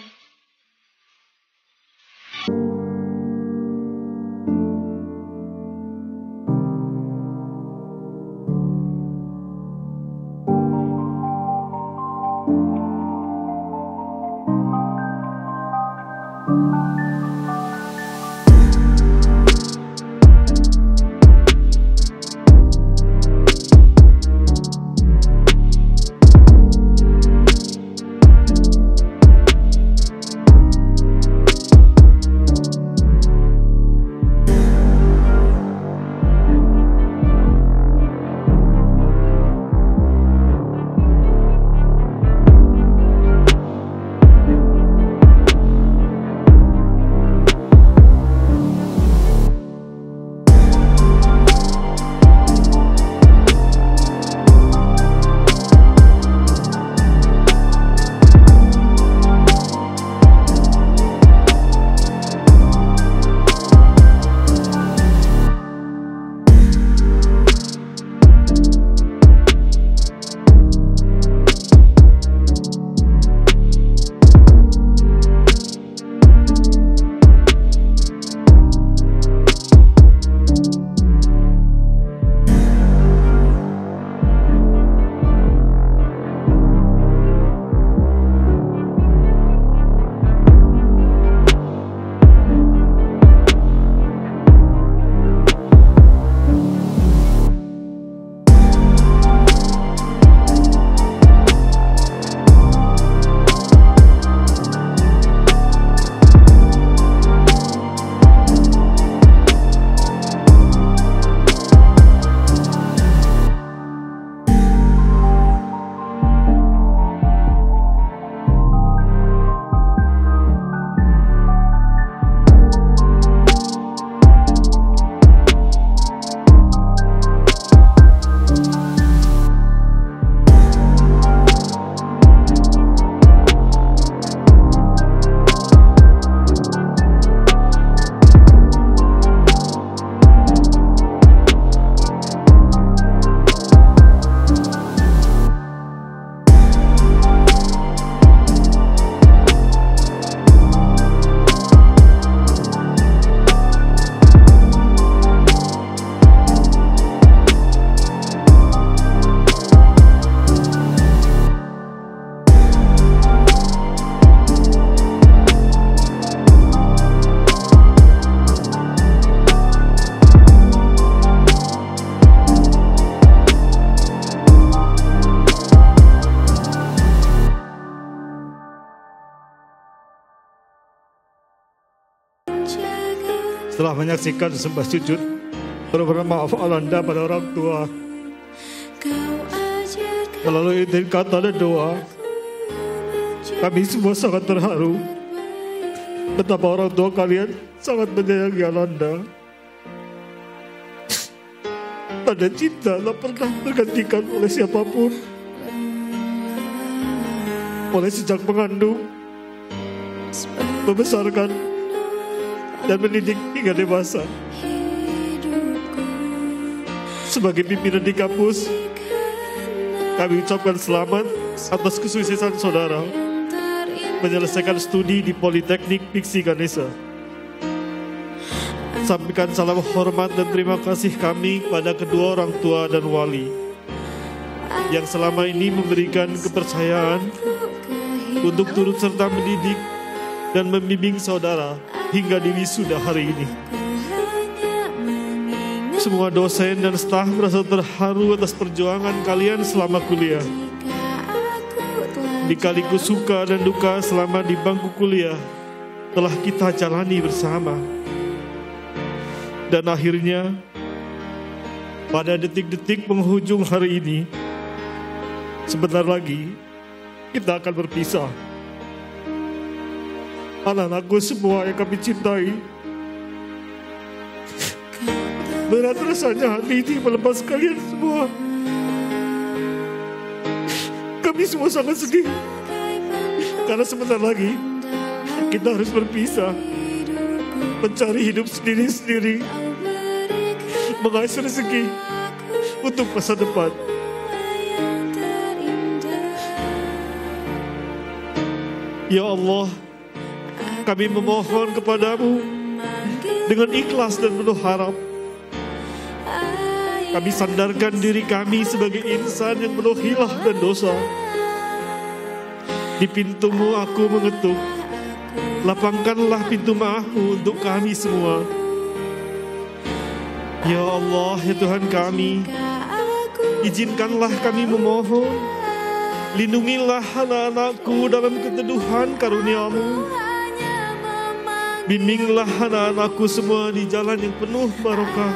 Setelah menyaksikan sembah sujud, bermohon maaf Anda pada orang tua. Melalui kata dan doa, kami semua sangat terharu betapa orang tua kalian sangat menyayangi Anda. Tanda cinta tak pernah tergantikan oleh siapapun. Mulai sejak mengandung, membesarkan, dan mendidik hingga dewasa. Sebagai pimpinan di kampus, kami ucapkan selamat atas kesuksesan saudara menyelesaikan studi di Politeknik Piksi Ganesha. Sampaikan salam hormat dan terima kasih kami pada kedua orang tua dan wali yang selama ini memberikan kepercayaan untuk turut serta mendidik dan membimbing saudara hingga di wisuda hari ini. Semua dosen dan staf merasa terharu atas perjuangan kalian selama kuliah. Lika-liku suka dan duka selama di bangku kuliah telah kita jalani bersama. Dan akhirnya, pada detik-detik penghujung hari ini, sebentar lagi kita akan berpisah. Anak-anakku semua yang kami cintai, berat rasanya hati ini melepas kalian semua. Kami semua sangat sedih, karena sebentar lagi kita harus berpisah, mencari hidup sendiri-sendiri, mengais rezeki untuk masa depan. Ya Allah, kami memohon kepadamu dengan ikhlas dan penuh harap. Kami sandarkan diri kami sebagai insan yang penuh hilah dan dosa. Di pintumu aku mengetuk, lapangkanlah pintu maafmu untuk kami semua. Ya Allah, ya Tuhan kami, izinkanlah kami memohon, lindungilah anak-anakku dalam keteduhan karunia-Mu. Bimbinglah anak-anakku semua di jalan yang penuh barokah.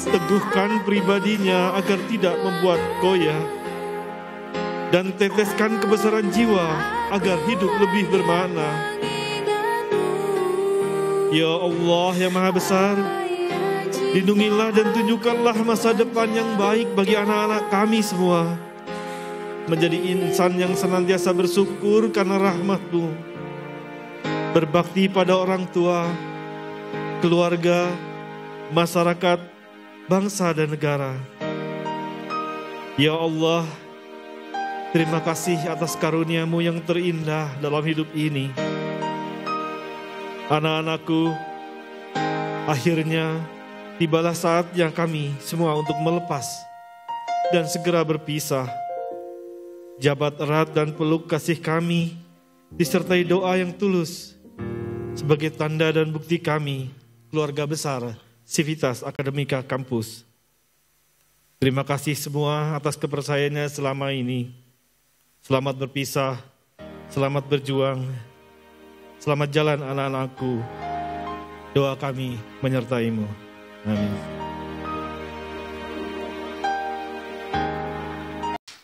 Teguhkan pribadinya agar tidak membuat goyah. Dan teteskan kebesaran jiwa agar hidup lebih bermakna. Ya Allah yang Maha Besar, lindungilah dan tunjukkanlah masa depan yang baik bagi anak-anak kami semua. Menjadi insan yang senantiasa bersyukur karena rahmat-Mu. Berbakti pada orang tua, keluarga, masyarakat, bangsa dan negara. Ya Allah, terima kasih atas karunia-Mu yang terindah dalam hidup ini. Anak-anakku, akhirnya tibalah saatnya kami semua untuk melepas dan segera berpisah. Jabat erat dan peluk kasih kami disertai doa yang tulus sebagai tanda dan bukti kami, keluarga besar Civitas Akademika Kampus. Terima kasih semua atas kepercayaannya selama ini. Selamat berpisah, selamat berjuang, selamat jalan anak-anakku. Doa kami menyertai-Mu. Amin.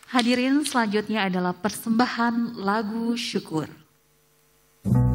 Hadirin, selanjutnya adalah persembahan lagu syukur. Ku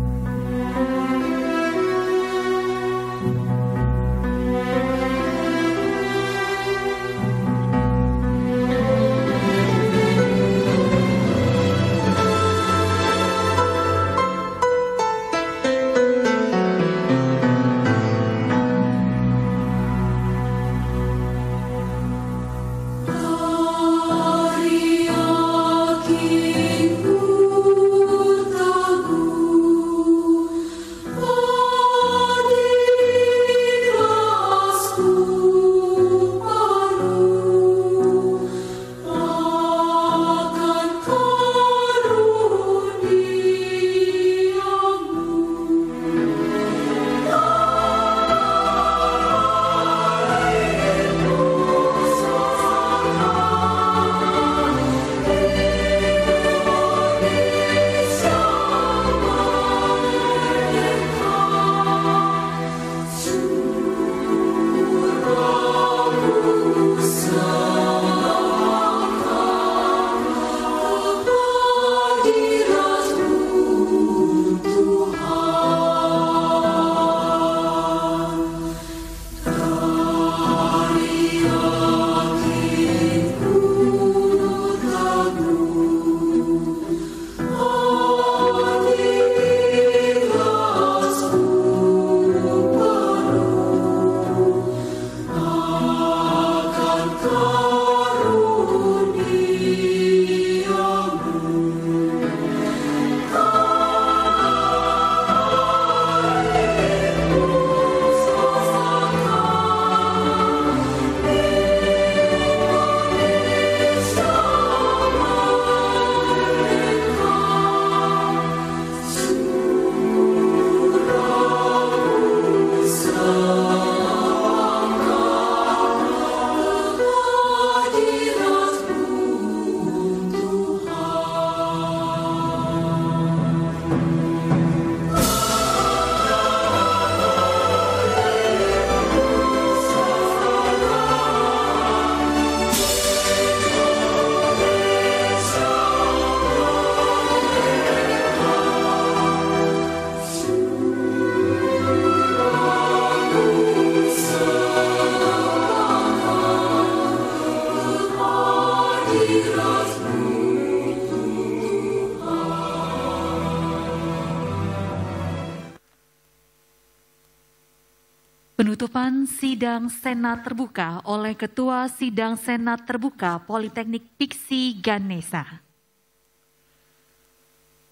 Penutupan sidang Senat terbuka oleh Ketua Sidang Senat Terbuka Politeknik Piksi Ganesa.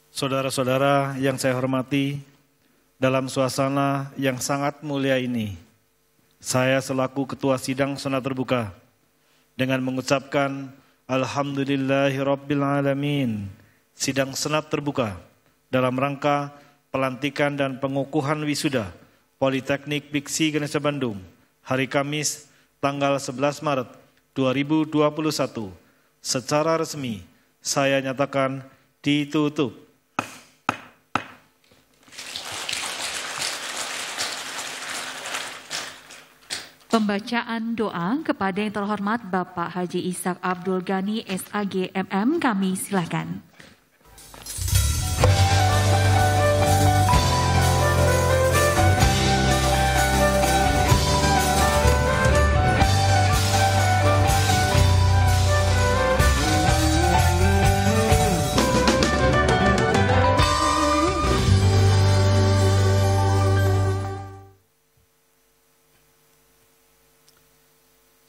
Saudara-saudara yang saya hormati, dalam suasana yang sangat mulia ini, saya selaku Ketua Sidang Senat Terbuka dengan mengucapkan Alhamdulillahirrabbilalamin, sidang Senat terbuka dalam rangka pelantikan dan pengukuhan wisuda Politeknik Piksi Ganesa Bandung hari Kamis tanggal 11 Maret 2021 secara resmi saya nyatakan ditutup. Pembacaan doa kepada yang terhormat Bapak Haji Ishak Abdul Ghani SAG MM kami silakan.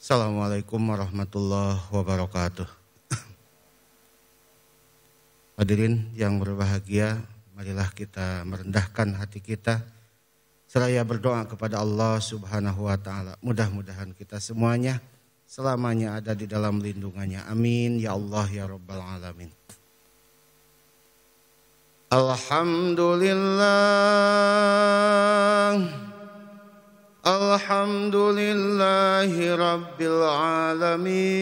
Assalamualaikum warahmatullahi wabarakatuh. Hadirin yang berbahagia, marilah kita merendahkan hati kita seraya berdoa kepada Allah Subhanahu wa taala. Mudah-mudahan kita semuanya selamanya ada di dalam lindungannya. Amin ya Allah ya rabbal alamin. Alhamdulillah. Alhamdulillahi rabbil alamin.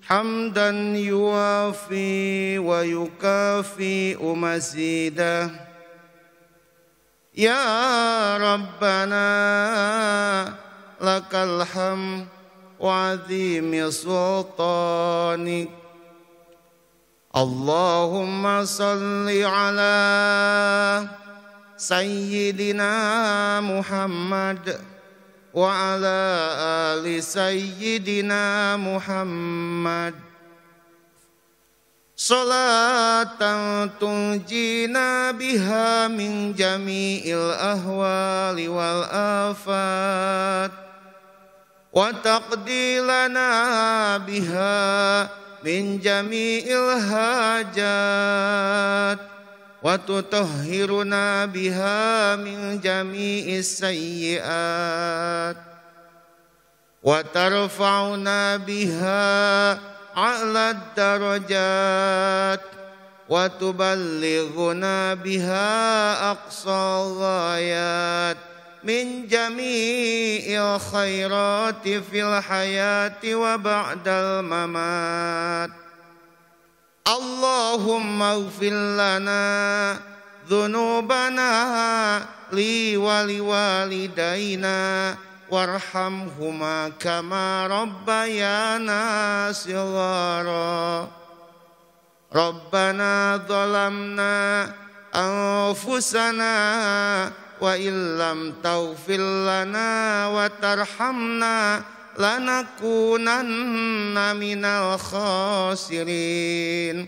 Hamdan yuwafi wa yukafi mazidah. Ya Rabbana lakal hamd wa azimi sultanik. Allahumma salli ala Sayyidina Muhammad wa ala ali Sayyidina Muhammad. Salatan tunjina biha min jami'il ahwali wal afat wa taqdilana biha min jami'il hajat wa tutahhiruna biha min jami'is sayyi'at wa tarfa'una biha a'la darajat wa tuballighuna biha aqsal ghayat min jami'il khairati fil hayati wa ba'dal mamat. Allahumma ighfir lana dhunubana li wali walidaina warhamhuma kama rabbayana shighara. Rabbana dhalamna anfusana wa illam taghfir lana wa tarhamna lanakunanna minal khasirin.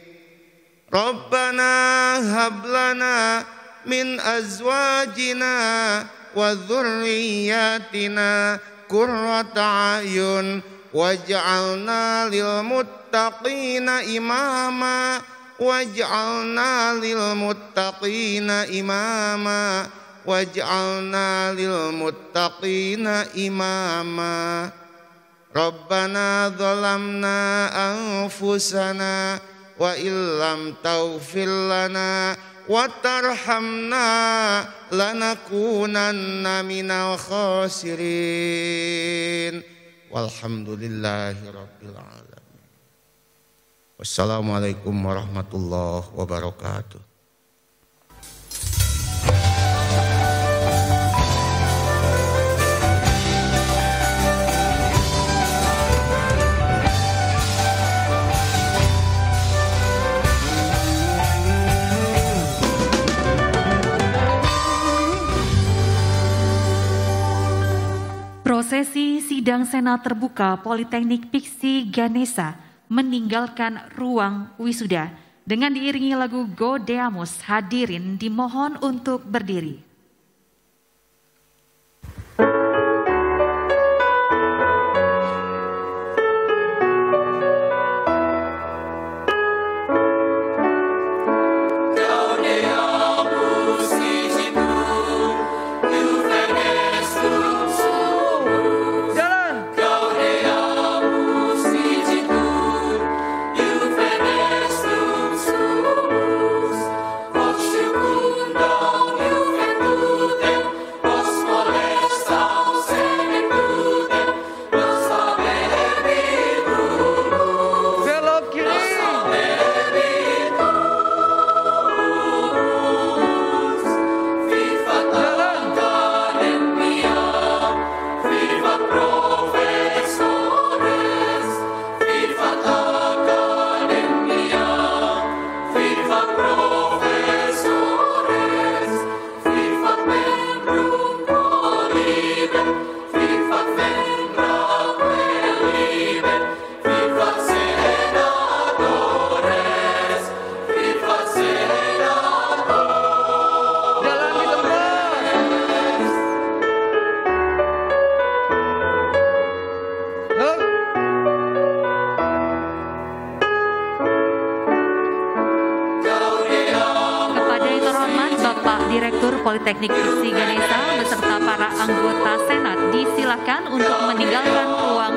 Rabbana hablana min azwajina wa dhurriyyatina qurrata a'yun waj'alna lil muttaqina imama waj'alna lil muttaqina imama waj'alna lil muttaqina imama. Rabbana dhalamna anfusana wa illam taghfir lana wa tarhamna lanakunanna minal khasirin. Walhamdulillahi rabbil alamin. Wassalamualaikum warahmatullahi wabarakatuh. Prosesi sidang Senat terbuka Politeknik Piksi Ganesa meninggalkan ruang wisuda dengan diiringi lagu Gaudeamus. Hadirin dimohon untuk berdiri. Direktur Politeknik Piksi Ganesha beserta para anggota Senat disilakan untuk meninggalkan ruang